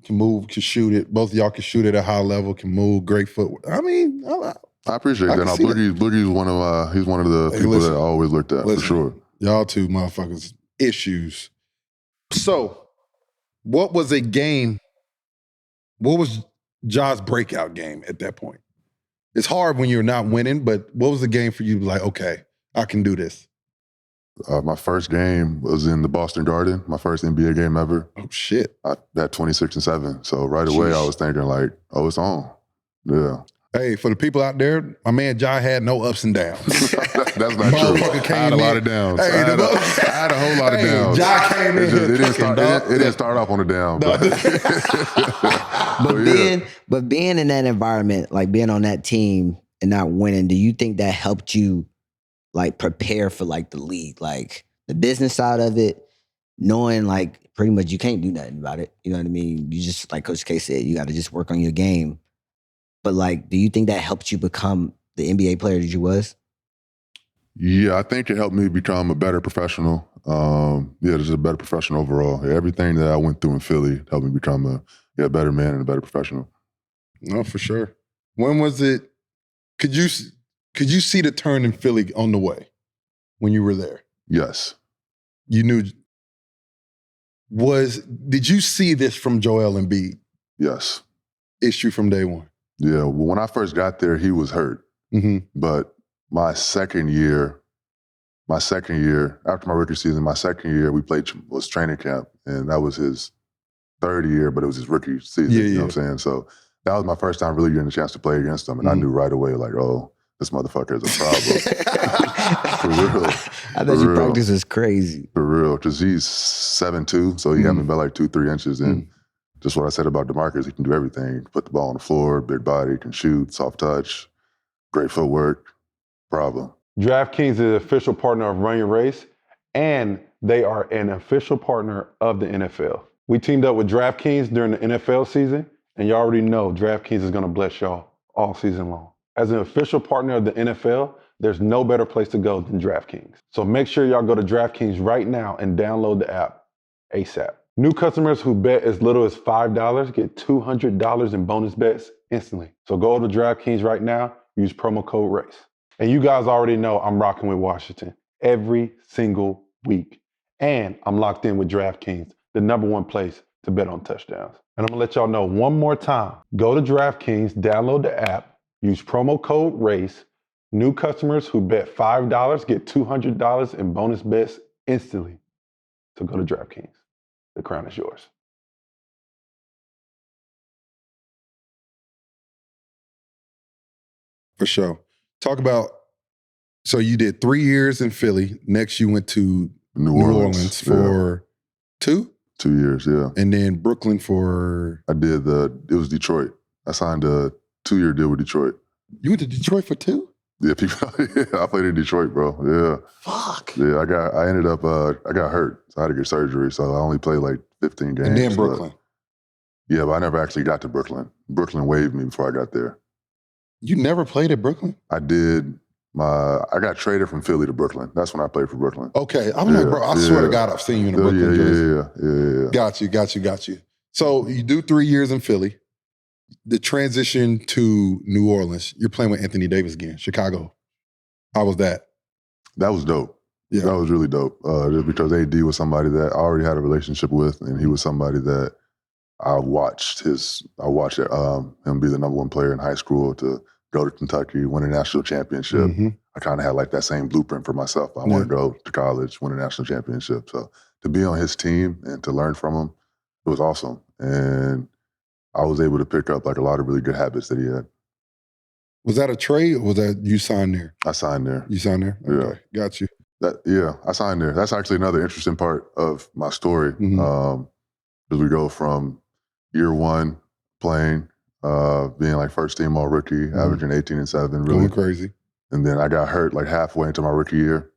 Can move, can shoot it. Both of y'all can shoot at a high level, can move, great footwork. I mean, I appreciate that. Now, Boogie's one of the people that I always looked at, for sure. Y'all two motherfuckers, issues. So, what was Ja's breakout game at that point? It's hard when you're not winning, but what was the game for you like, okay, I can do this? My first game was in the Boston Garden, my first NBA game ever. Oh, shit. I had 26-7. So right away, I was thinking like, oh, it's on. Yeah. Hey, for the people out there, my man Ja had no ups and downs. That's not true. I had a lot of downs. Hey, I had a whole lot of downs. Ja came in here. It didn't start off on a down. But being in that environment, like being on that team and not winning, do you think that helped you like prepare for like the league, like the business side of it, knowing like pretty much you can't do nothing about it. You know what I mean? You just, like Coach K said, you got to just work on your game. But like, do you think that helped you become the NBA player that you was? Yeah, I think it helped me become a better professional. Just a better professional overall. Yeah, everything that I went through in Philly helped me become a better man and a better professional. No, for sure. When was it? Could you see the turn in Philly on the way when you were there? Yes. You knew. Did you see this from Joel Embiid? Yes. Issue from day one? Yeah. Well, when I first got there, he was hurt. But my second year, after my rookie season, we was training camp, and that was his third year, but it was his rookie season. You know what I'm saying? So that was my first time really getting a chance to play against him, and I knew right away, like, oh, this motherfucker is a problem. For real. I bet your practice is crazy. For real, because he's 7'2", so he had me about like 2-3 inches. And just what I said about DeMarcus, he can do everything. He can put the ball on the floor, big body, can shoot, soft touch, great footwork, problem. DraftKings is the official partner of Run Your Race, and they are an official partner of the NFL. We teamed up with DraftKings during the NFL season, and you already know DraftKings is going to bless y'all all season long. As an official partner of the NFL, there's no better place to go than DraftKings. So make sure y'all go to DraftKings right now and download the app ASAP. New customers who bet as little as $5 get $200 in bonus bets instantly. So go to DraftKings right now, use promo code RACE. And you guys already know I'm rocking with Washington every single week. And I'm locked in with DraftKings, the #1 place to bet on touchdowns. And I'm gonna let y'all know one more time. Go to DraftKings, download the app, use promo code RACE. New customers who bet $5 get $200 in bonus bets instantly. So go to DraftKings. The crown is yours. For sure. Talk about, so you did 3 years in Philly. Next you went to New Orleans for 2? 2 years, yeah. And then Brooklyn for? It was Detroit. I signed a 2-year deal with Detroit. You went to Detroit for 2? Yeah, I played in Detroit, bro. Yeah. Fuck. Yeah, I got hurt. So I had to get surgery. So I only played like 15 games. And then Brooklyn. Yeah, but I never actually got to Brooklyn. Brooklyn waived me before I got there. You never played at Brooklyn? I did. I got traded from Philly to Brooklyn. That's when I played for Brooklyn. Okay. I'm like, bro, I swear to God, I've seen you in a Brooklyn jersey. Yeah. Got you. So you do 3 years in Philly. The transition to New Orleans, you're playing with Anthony Davis again, Chicago. How was that? That was dope. Yeah. That was really dope. Just because AD was somebody that I already had a relationship with, and he was somebody that I watched him be the #1 player in high school, to go to Kentucky, win a national championship. Mm-hmm. I kind of had like that same blueprint for myself. I want to go to college, win a national championship. So to be on his team and to learn from him, it was awesome. And I was able to pick up like a lot of really good habits that he had. Was that a trade or was that you signed there? I signed there. You signed there? Okay. Yeah. Got you. I signed there. That's actually another interesting part of my story. Mm-hmm. As we go from year 1 playing, being like first team all rookie, averaging 18 and 7, really going crazy. And then I got hurt like halfway into my rookie year.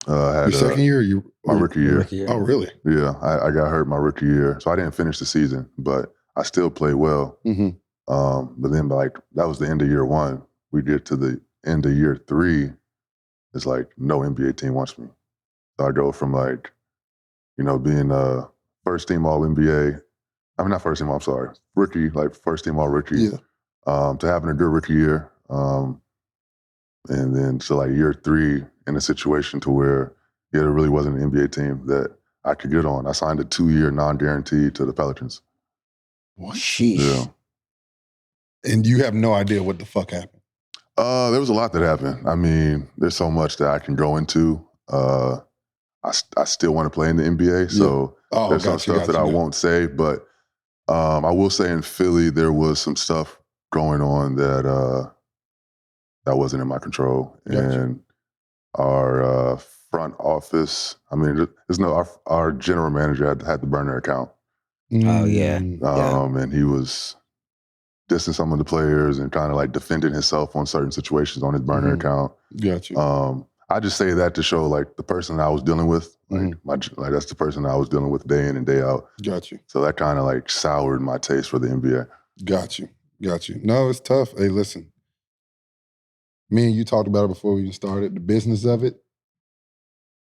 Your second year? Or my rookie year. Oh, really? Yeah, I got hurt my rookie year, so I didn't finish the season, but I still played well. Mm-hmm. But then that was the end of year 1. We get to the end of year 3. It's like no NBA team wants me. So I go from being a first team all NBA. I mean, not first team, I'm sorry. Rookie, like first team all rookie. Yeah. To having a good rookie year. And then to like year 3 in a situation to where there really wasn't an NBA team that I could get on. I signed a 2-year non-guaranteed to the Pelicans. What? Sheesh. Yeah. And you have no idea what the fuck happened? There was a lot that happened. I mean, there's so much that I can go into. I still want to play in the NBA, so there's some stuff that I won't say. But I will say in Philly, there was some stuff going on that wasn't in my control. And our front office, I mean, our general manager had the burner account. Oh, yeah. And he was dissing some of the players and kind of like defending himself on certain situations on his burner account. Gotcha. I just say that to show like the person I was dealing with, that's the person I was dealing with day in and day out. Got you. So that kind of like soured my taste for the NBA. Got you. No, it's tough. Hey, listen, me and you talked about it before we even started, the business of it.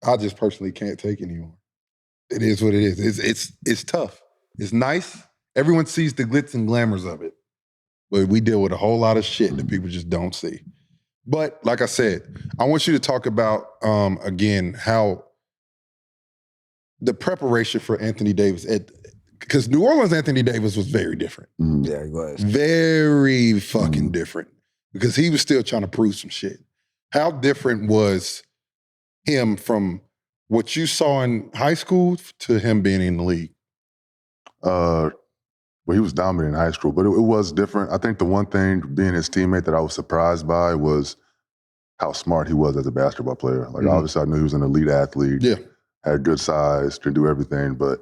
I just personally can't take anymore. It is what it is. It's tough. It's nice. Everyone sees the glitz and glamours of it. But we deal with a whole lot of shit that people just don't see. But like I said, I want you to talk about, again, how the preparation for Anthony Davis, because New Orleans Anthony Davis was very different. Yeah, he was. Very fucking different. Because he was still trying to prove some shit. How different was him from what you saw in high school to him being in the league? Well, he was dominant in high school, but it was different. I think the one thing, being his teammate, that I was surprised by was how smart he was as a basketball player. Like, obviously, I knew he was an elite athlete, had good size, could do everything, but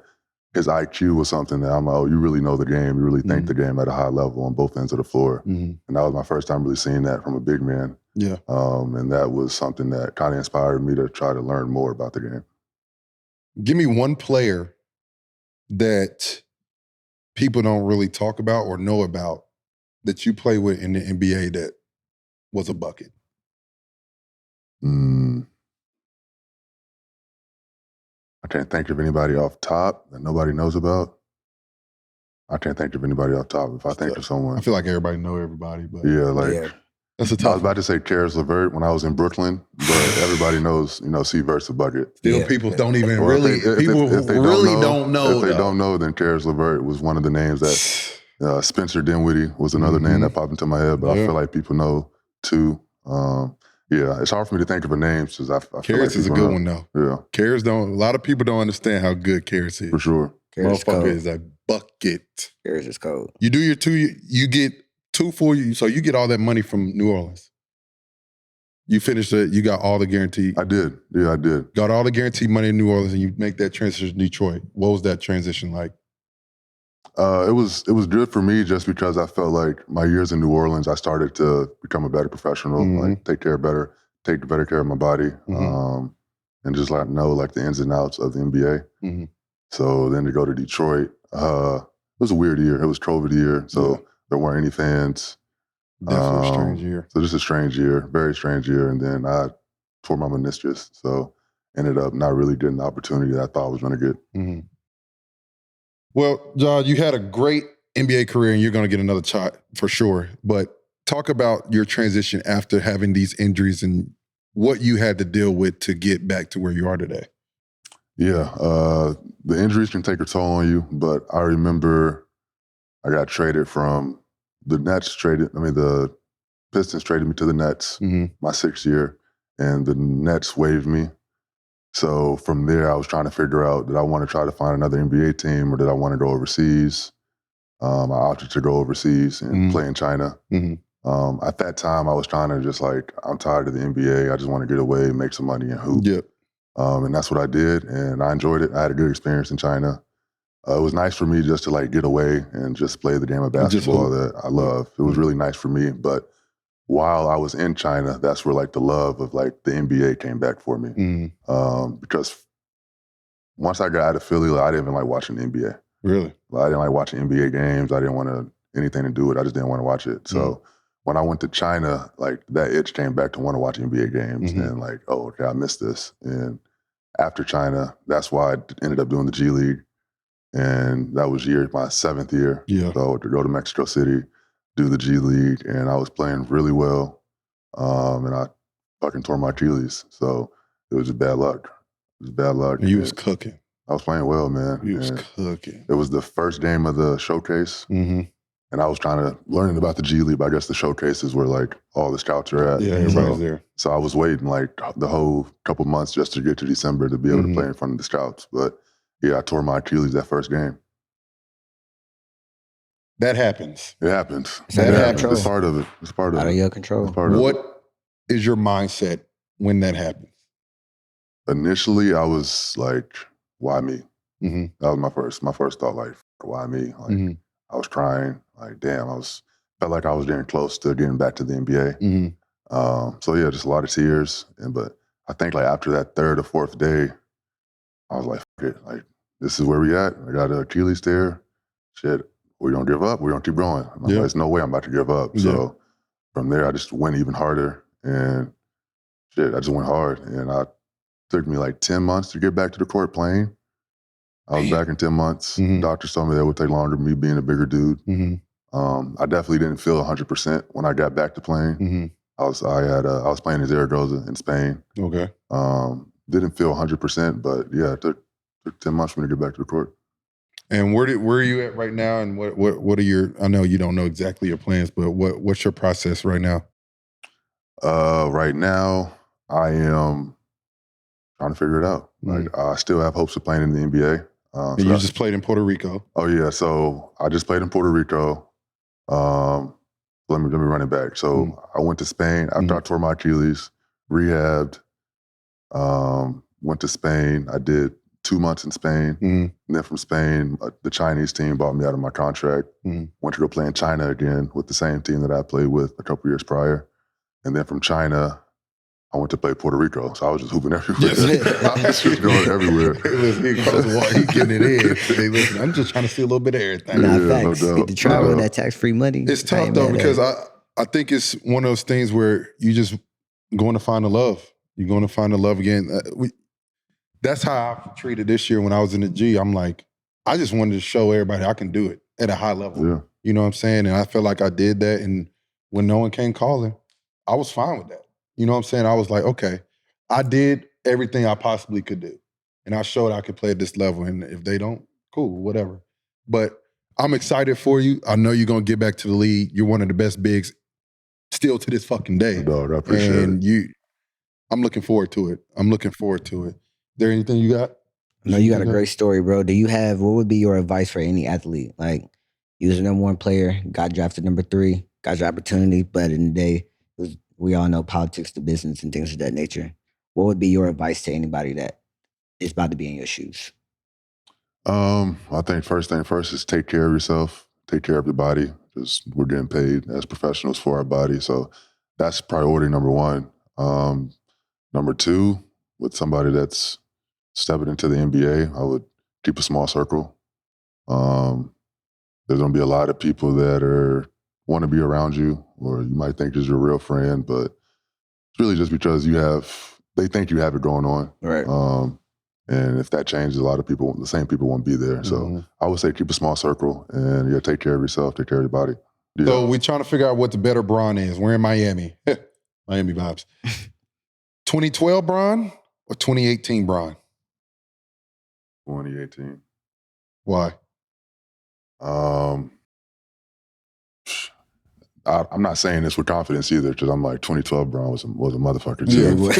his IQ was something that I'm like, oh, you really know the game. You really think the game at a high level on both ends of the floor. And that was my first time really seeing that from a big man. Yeah. And that was something that kind of inspired me to try to learn more about the game. Give me one player that people don't really talk about or know about that you play with in the NBA that was a bucket. I can't think of anybody off top that nobody knows about. I can't think of anybody off top. If I think of someone, I feel like everybody know everybody, but that's a tough. I was about to say Karis LeVert when I was in Brooklyn, but everybody knows, Seavert's a bucket. Still, people don't even Or really. if they don't know. If they don't know, then Karis LeVert was one of the names that Spencer Dinwiddie was another name that popped into my head. But I feel like people know too. It's hard for me to think of a name because I feel Karis like is a good one though. Yeah, Karis don't. A lot of people don't understand how good Karis is. For sure. Motherfucker is a bucket. Karis is cold. You do your you get 2 full years, so you get all that money from New Orleans. You finished it. You got all the guaranteed. I did. Yeah, I did. Got all the guaranteed money in New Orleans, and you make that transition to Detroit. What was that transition like? It was good for me just because I felt like my years in New Orleans, I started to become a better professional, like take better care of my body, and just know the ins and outs of the NBA. So then to go to Detroit, it was a weird year. It was COVID year, so there weren't any fans. Definitely a strange year. So just a strange year, very strange year. And then I tore my meniscus, so ended up not really getting the opportunity that I thought I was going to get. Well, John, you had a great NBA career and you're going to get another shot for sure. But talk about your transition after having these injuries and what you had to deal with to get back to where you are today. Yeah, the injuries can take a toll on you, but I remember I got traded from the Pistons traded me to the Nets my 6th year, and the Nets waived me. So from there, I was trying to figure out, did I want to try to find another NBA team or did I want to go overseas? I opted to go overseas and play in China. At that time, I was trying to just I'm tired of the NBA. I just want to get away, make some money, and hoop. Yep. And that's what I did, and I enjoyed it. I had a good experience in China. It was nice for me just to get away and just play the game of basketball that I love. It was really nice for me, but while I was in China, that's where the love of the NBA came back for me. Because once I got out of Philly, I didn't even like watching the NBA. Really? I didn't like watching NBA games. I didn't want anything to do with it. I just didn't want to watch it. So when I went to China, that itch came back to want to watch NBA games and oh, okay, I missed this. And after China, that's why I ended up doing the G League. And that was my 7th year. Yeah. So to go to Mexico City, do the G League, and I was playing really well. And I fucking tore my Achilles. So it was just bad luck. It was bad luck. And you was cooking. I was playing well, man. You was cooking. It was the first game of the showcase. And I was trying to learn about the G League, but I guess the showcase is where all the scouts are at. Yeah, everybody's there. So I was waiting the whole couple months just to get to December to be able to play in front of the scouts. But yeah, I tore my Achilles that first game. That happens. It happens. That happens. It's part of it. It's part of it. Out of your control. What is your mindset when that happens? Initially, I was like, why me? That was my first thought, why me? I was crying, damn, felt like I was getting close to getting back to the NBA. So yeah, just a lot of tears. But I think after that 3rd or 4th day, I was like, fuck it. This is where we at. I got an Achilles tear. Shit, we don't give up. We don't keep growing. There's no way I'm about to give up. So from there, I just went even harder. And shit, I just went hard. And it took me 10 months to get back to the court playing. I was back in 10 months. Doctors told me that would take longer, me being a bigger dude. I definitely didn't feel 100% when I got back to playing. I was playing in Zaragoza in Spain. Okay. Didn't feel 100%, but yeah, it took 10 months for me to get back to the court. And where are you at right now? And what are your? I know you don't know exactly your plans, but what's your process right now? Right now, I am trying to figure it out. I still have hopes of playing in the NBA. So you just played in Puerto Rico. Oh yeah, so I just played in Puerto Rico. Let me run it back. So I went to Spain after I tore my Achilles, rehabbed. Went to Spain. I did 2 months in Spain. And then from Spain, the Chinese team bought me out of my contract. Went to go play in China again with the same team that I played with a couple years prior. And then from China, I went to play Puerto Rico. So I was just hooping everywhere. I was just going everywhere. He getting it in. Hey, listen, I'm just trying to see a little bit of everything. Nah, Yeah, facts. no doubt. Get to travel with that tax-free money. It's I tough ain't though mad at because it. I think it's one of those things where you just going to find the love. You're going to find the love again. That's how I treated this year when I was in the G. I'm like, I just wanted to show everybody I can do it at a high level. Yeah. You know what I'm saying? And I felt like I did that. And when no one came calling, I was fine with that. You know what I'm saying? I was like, okay, I did everything I possibly could do. And I showed I could play at this level. And if they don't, cool, whatever. But I'm excited for you. I know you're going to get back to the league. You're one of the best bigs still to this fucking day. Dog, I appreciate it. I'm looking forward to it. Is there anything you got? No, you got a great story, bro. What would be your advice for any athlete? Like, you was the number one player, got drafted number 3, got your opportunity, but in the day, we all know politics, the business, and things of that nature. What would be your advice to anybody that is about to be in your shoes? I think first thing first is take care of yourself, take care of your body. Because we're getting paid as professionals for our body. So that's priority number 1. Number 2, with somebody that's stepping into the NBA, I would keep a small circle. There's going to be a lot of people that want to be around you, or you might think is your real friend, but it's really just because they think you have it going on. Right. And if that changes, a lot of people, the same people won't be there. So I would say keep a small circle and take care of yourself, take care of your body. Yeah. So we're trying to figure out what the better Bron is. We're in Miami. Miami vibes. 2012 Bron or 2018 Bron? 2018. Why? I'm not saying this with confidence either, because I'm like 2012 Bron was a motherfucker too.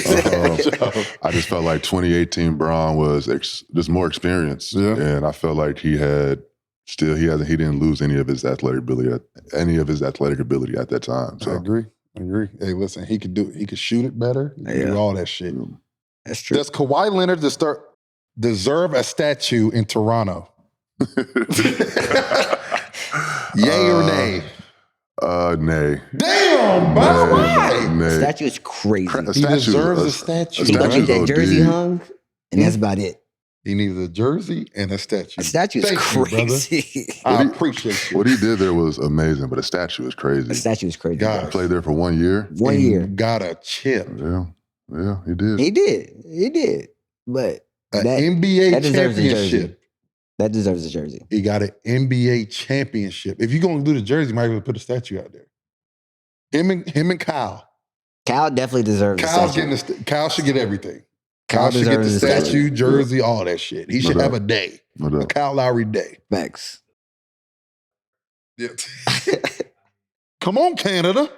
I just felt like 2018 Bron was just more experienced, and I felt like he didn't lose any of his athletic ability at that time. So. I agree. Hey, listen, he could shoot it better. He could do all that shit. That's true. Does Kawhi Leonard deserve a statue in Toronto? Yay or nay? Nay. Damn, bro, why? Nay. The statue is crazy. He deserves a statue. He gonna get that OD. jersey hung, and that's about it. He needs a jersey and a statue. A statue is crazy. I appreciate you. What he did there was amazing, but a statue is crazy. A statue is crazy. God. He played there for 1 year. 1 year. Got a chip. Yeah, he did. He did. But An that NBA deserves a jersey. championship. That deserves a jersey. He got an NBA championship. If you're going to do the jersey, you might as well put a statue out there. Him and Kyle. Kyle definitely deserves a statue. Kyle should get everything. Kyle should get the statue, jersey, all that shit. He should have a day. A Kyle Lowry day. Facts. Yeah. Come on, Canada.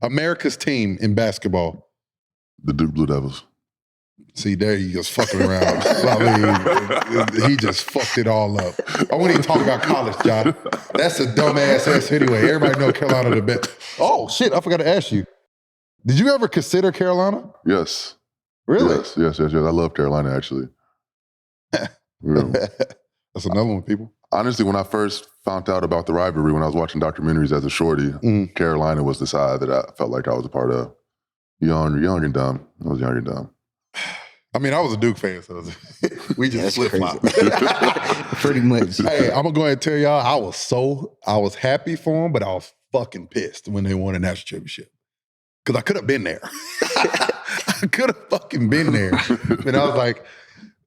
America's team in basketball. The Duke Blue Devils. See, there he goes fucking around. I mean, he just fucked it all up. I wouldn't even talk about college, John. That's a dumbass ass anyway. Everybody know Carolina the best. Oh, shit, I forgot to ask you. Did you ever consider Carolina? Yes. Really? Yes. I love Carolina, actually. Yeah. That's another one, people. Honestly, when I first found out about the rivalry, when I was watching documentaries as a shorty, Carolina was the side that I felt like I was a part of. Young and dumb. I was young and dumb. I mean, I was a Duke fan, so we just flip-flop. Pretty much. Hey, I'm going to go ahead and tell y'all, I was happy for them, but I was fucking pissed when they won a national championship. Because I could have been there. I could have fucking been there. And I was like,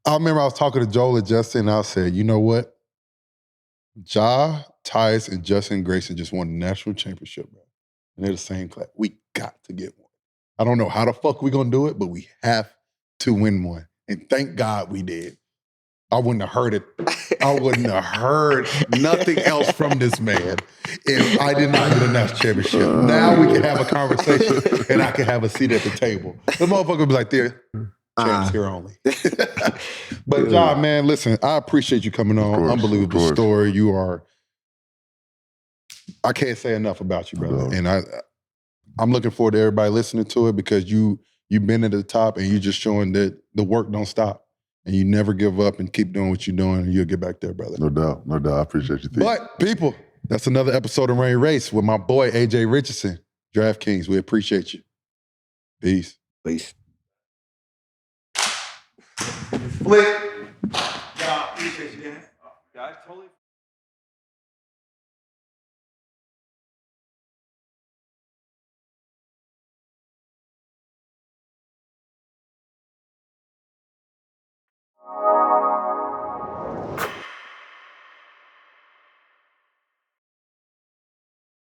I remember I was talking to Joel and Justin, and I said, you know what? Ja, Tyus, and Justin Grayson just won the national championship, bro. And they're the same class. We got to get one. I don't know how the fuck we're going to do it, but we have to win one. And thank God we did. I wouldn't have heard it. I wouldn't have heard nothing else from this man if I did not get a national championship. Now we can have a conversation and I can have a seat at the table. The motherfucker was like, there, champs here only. But John, man, listen, I appreciate you coming on. Course, unbelievable story. You are, I can't say enough about you, brother. And I'm looking forward to everybody listening to it because you you've been at the top and you're just showing that the work don't stop and you never give up and keep doing what you're doing and you'll get back there, brother. No doubt. No doubt. I appreciate you, Theo. But people, that's another episode of Rain Race with my boy, AJ Richardson, DraftKings. We appreciate you. Peace. Peace. Flick. Y'all, appreciate you, man. Guys, totally.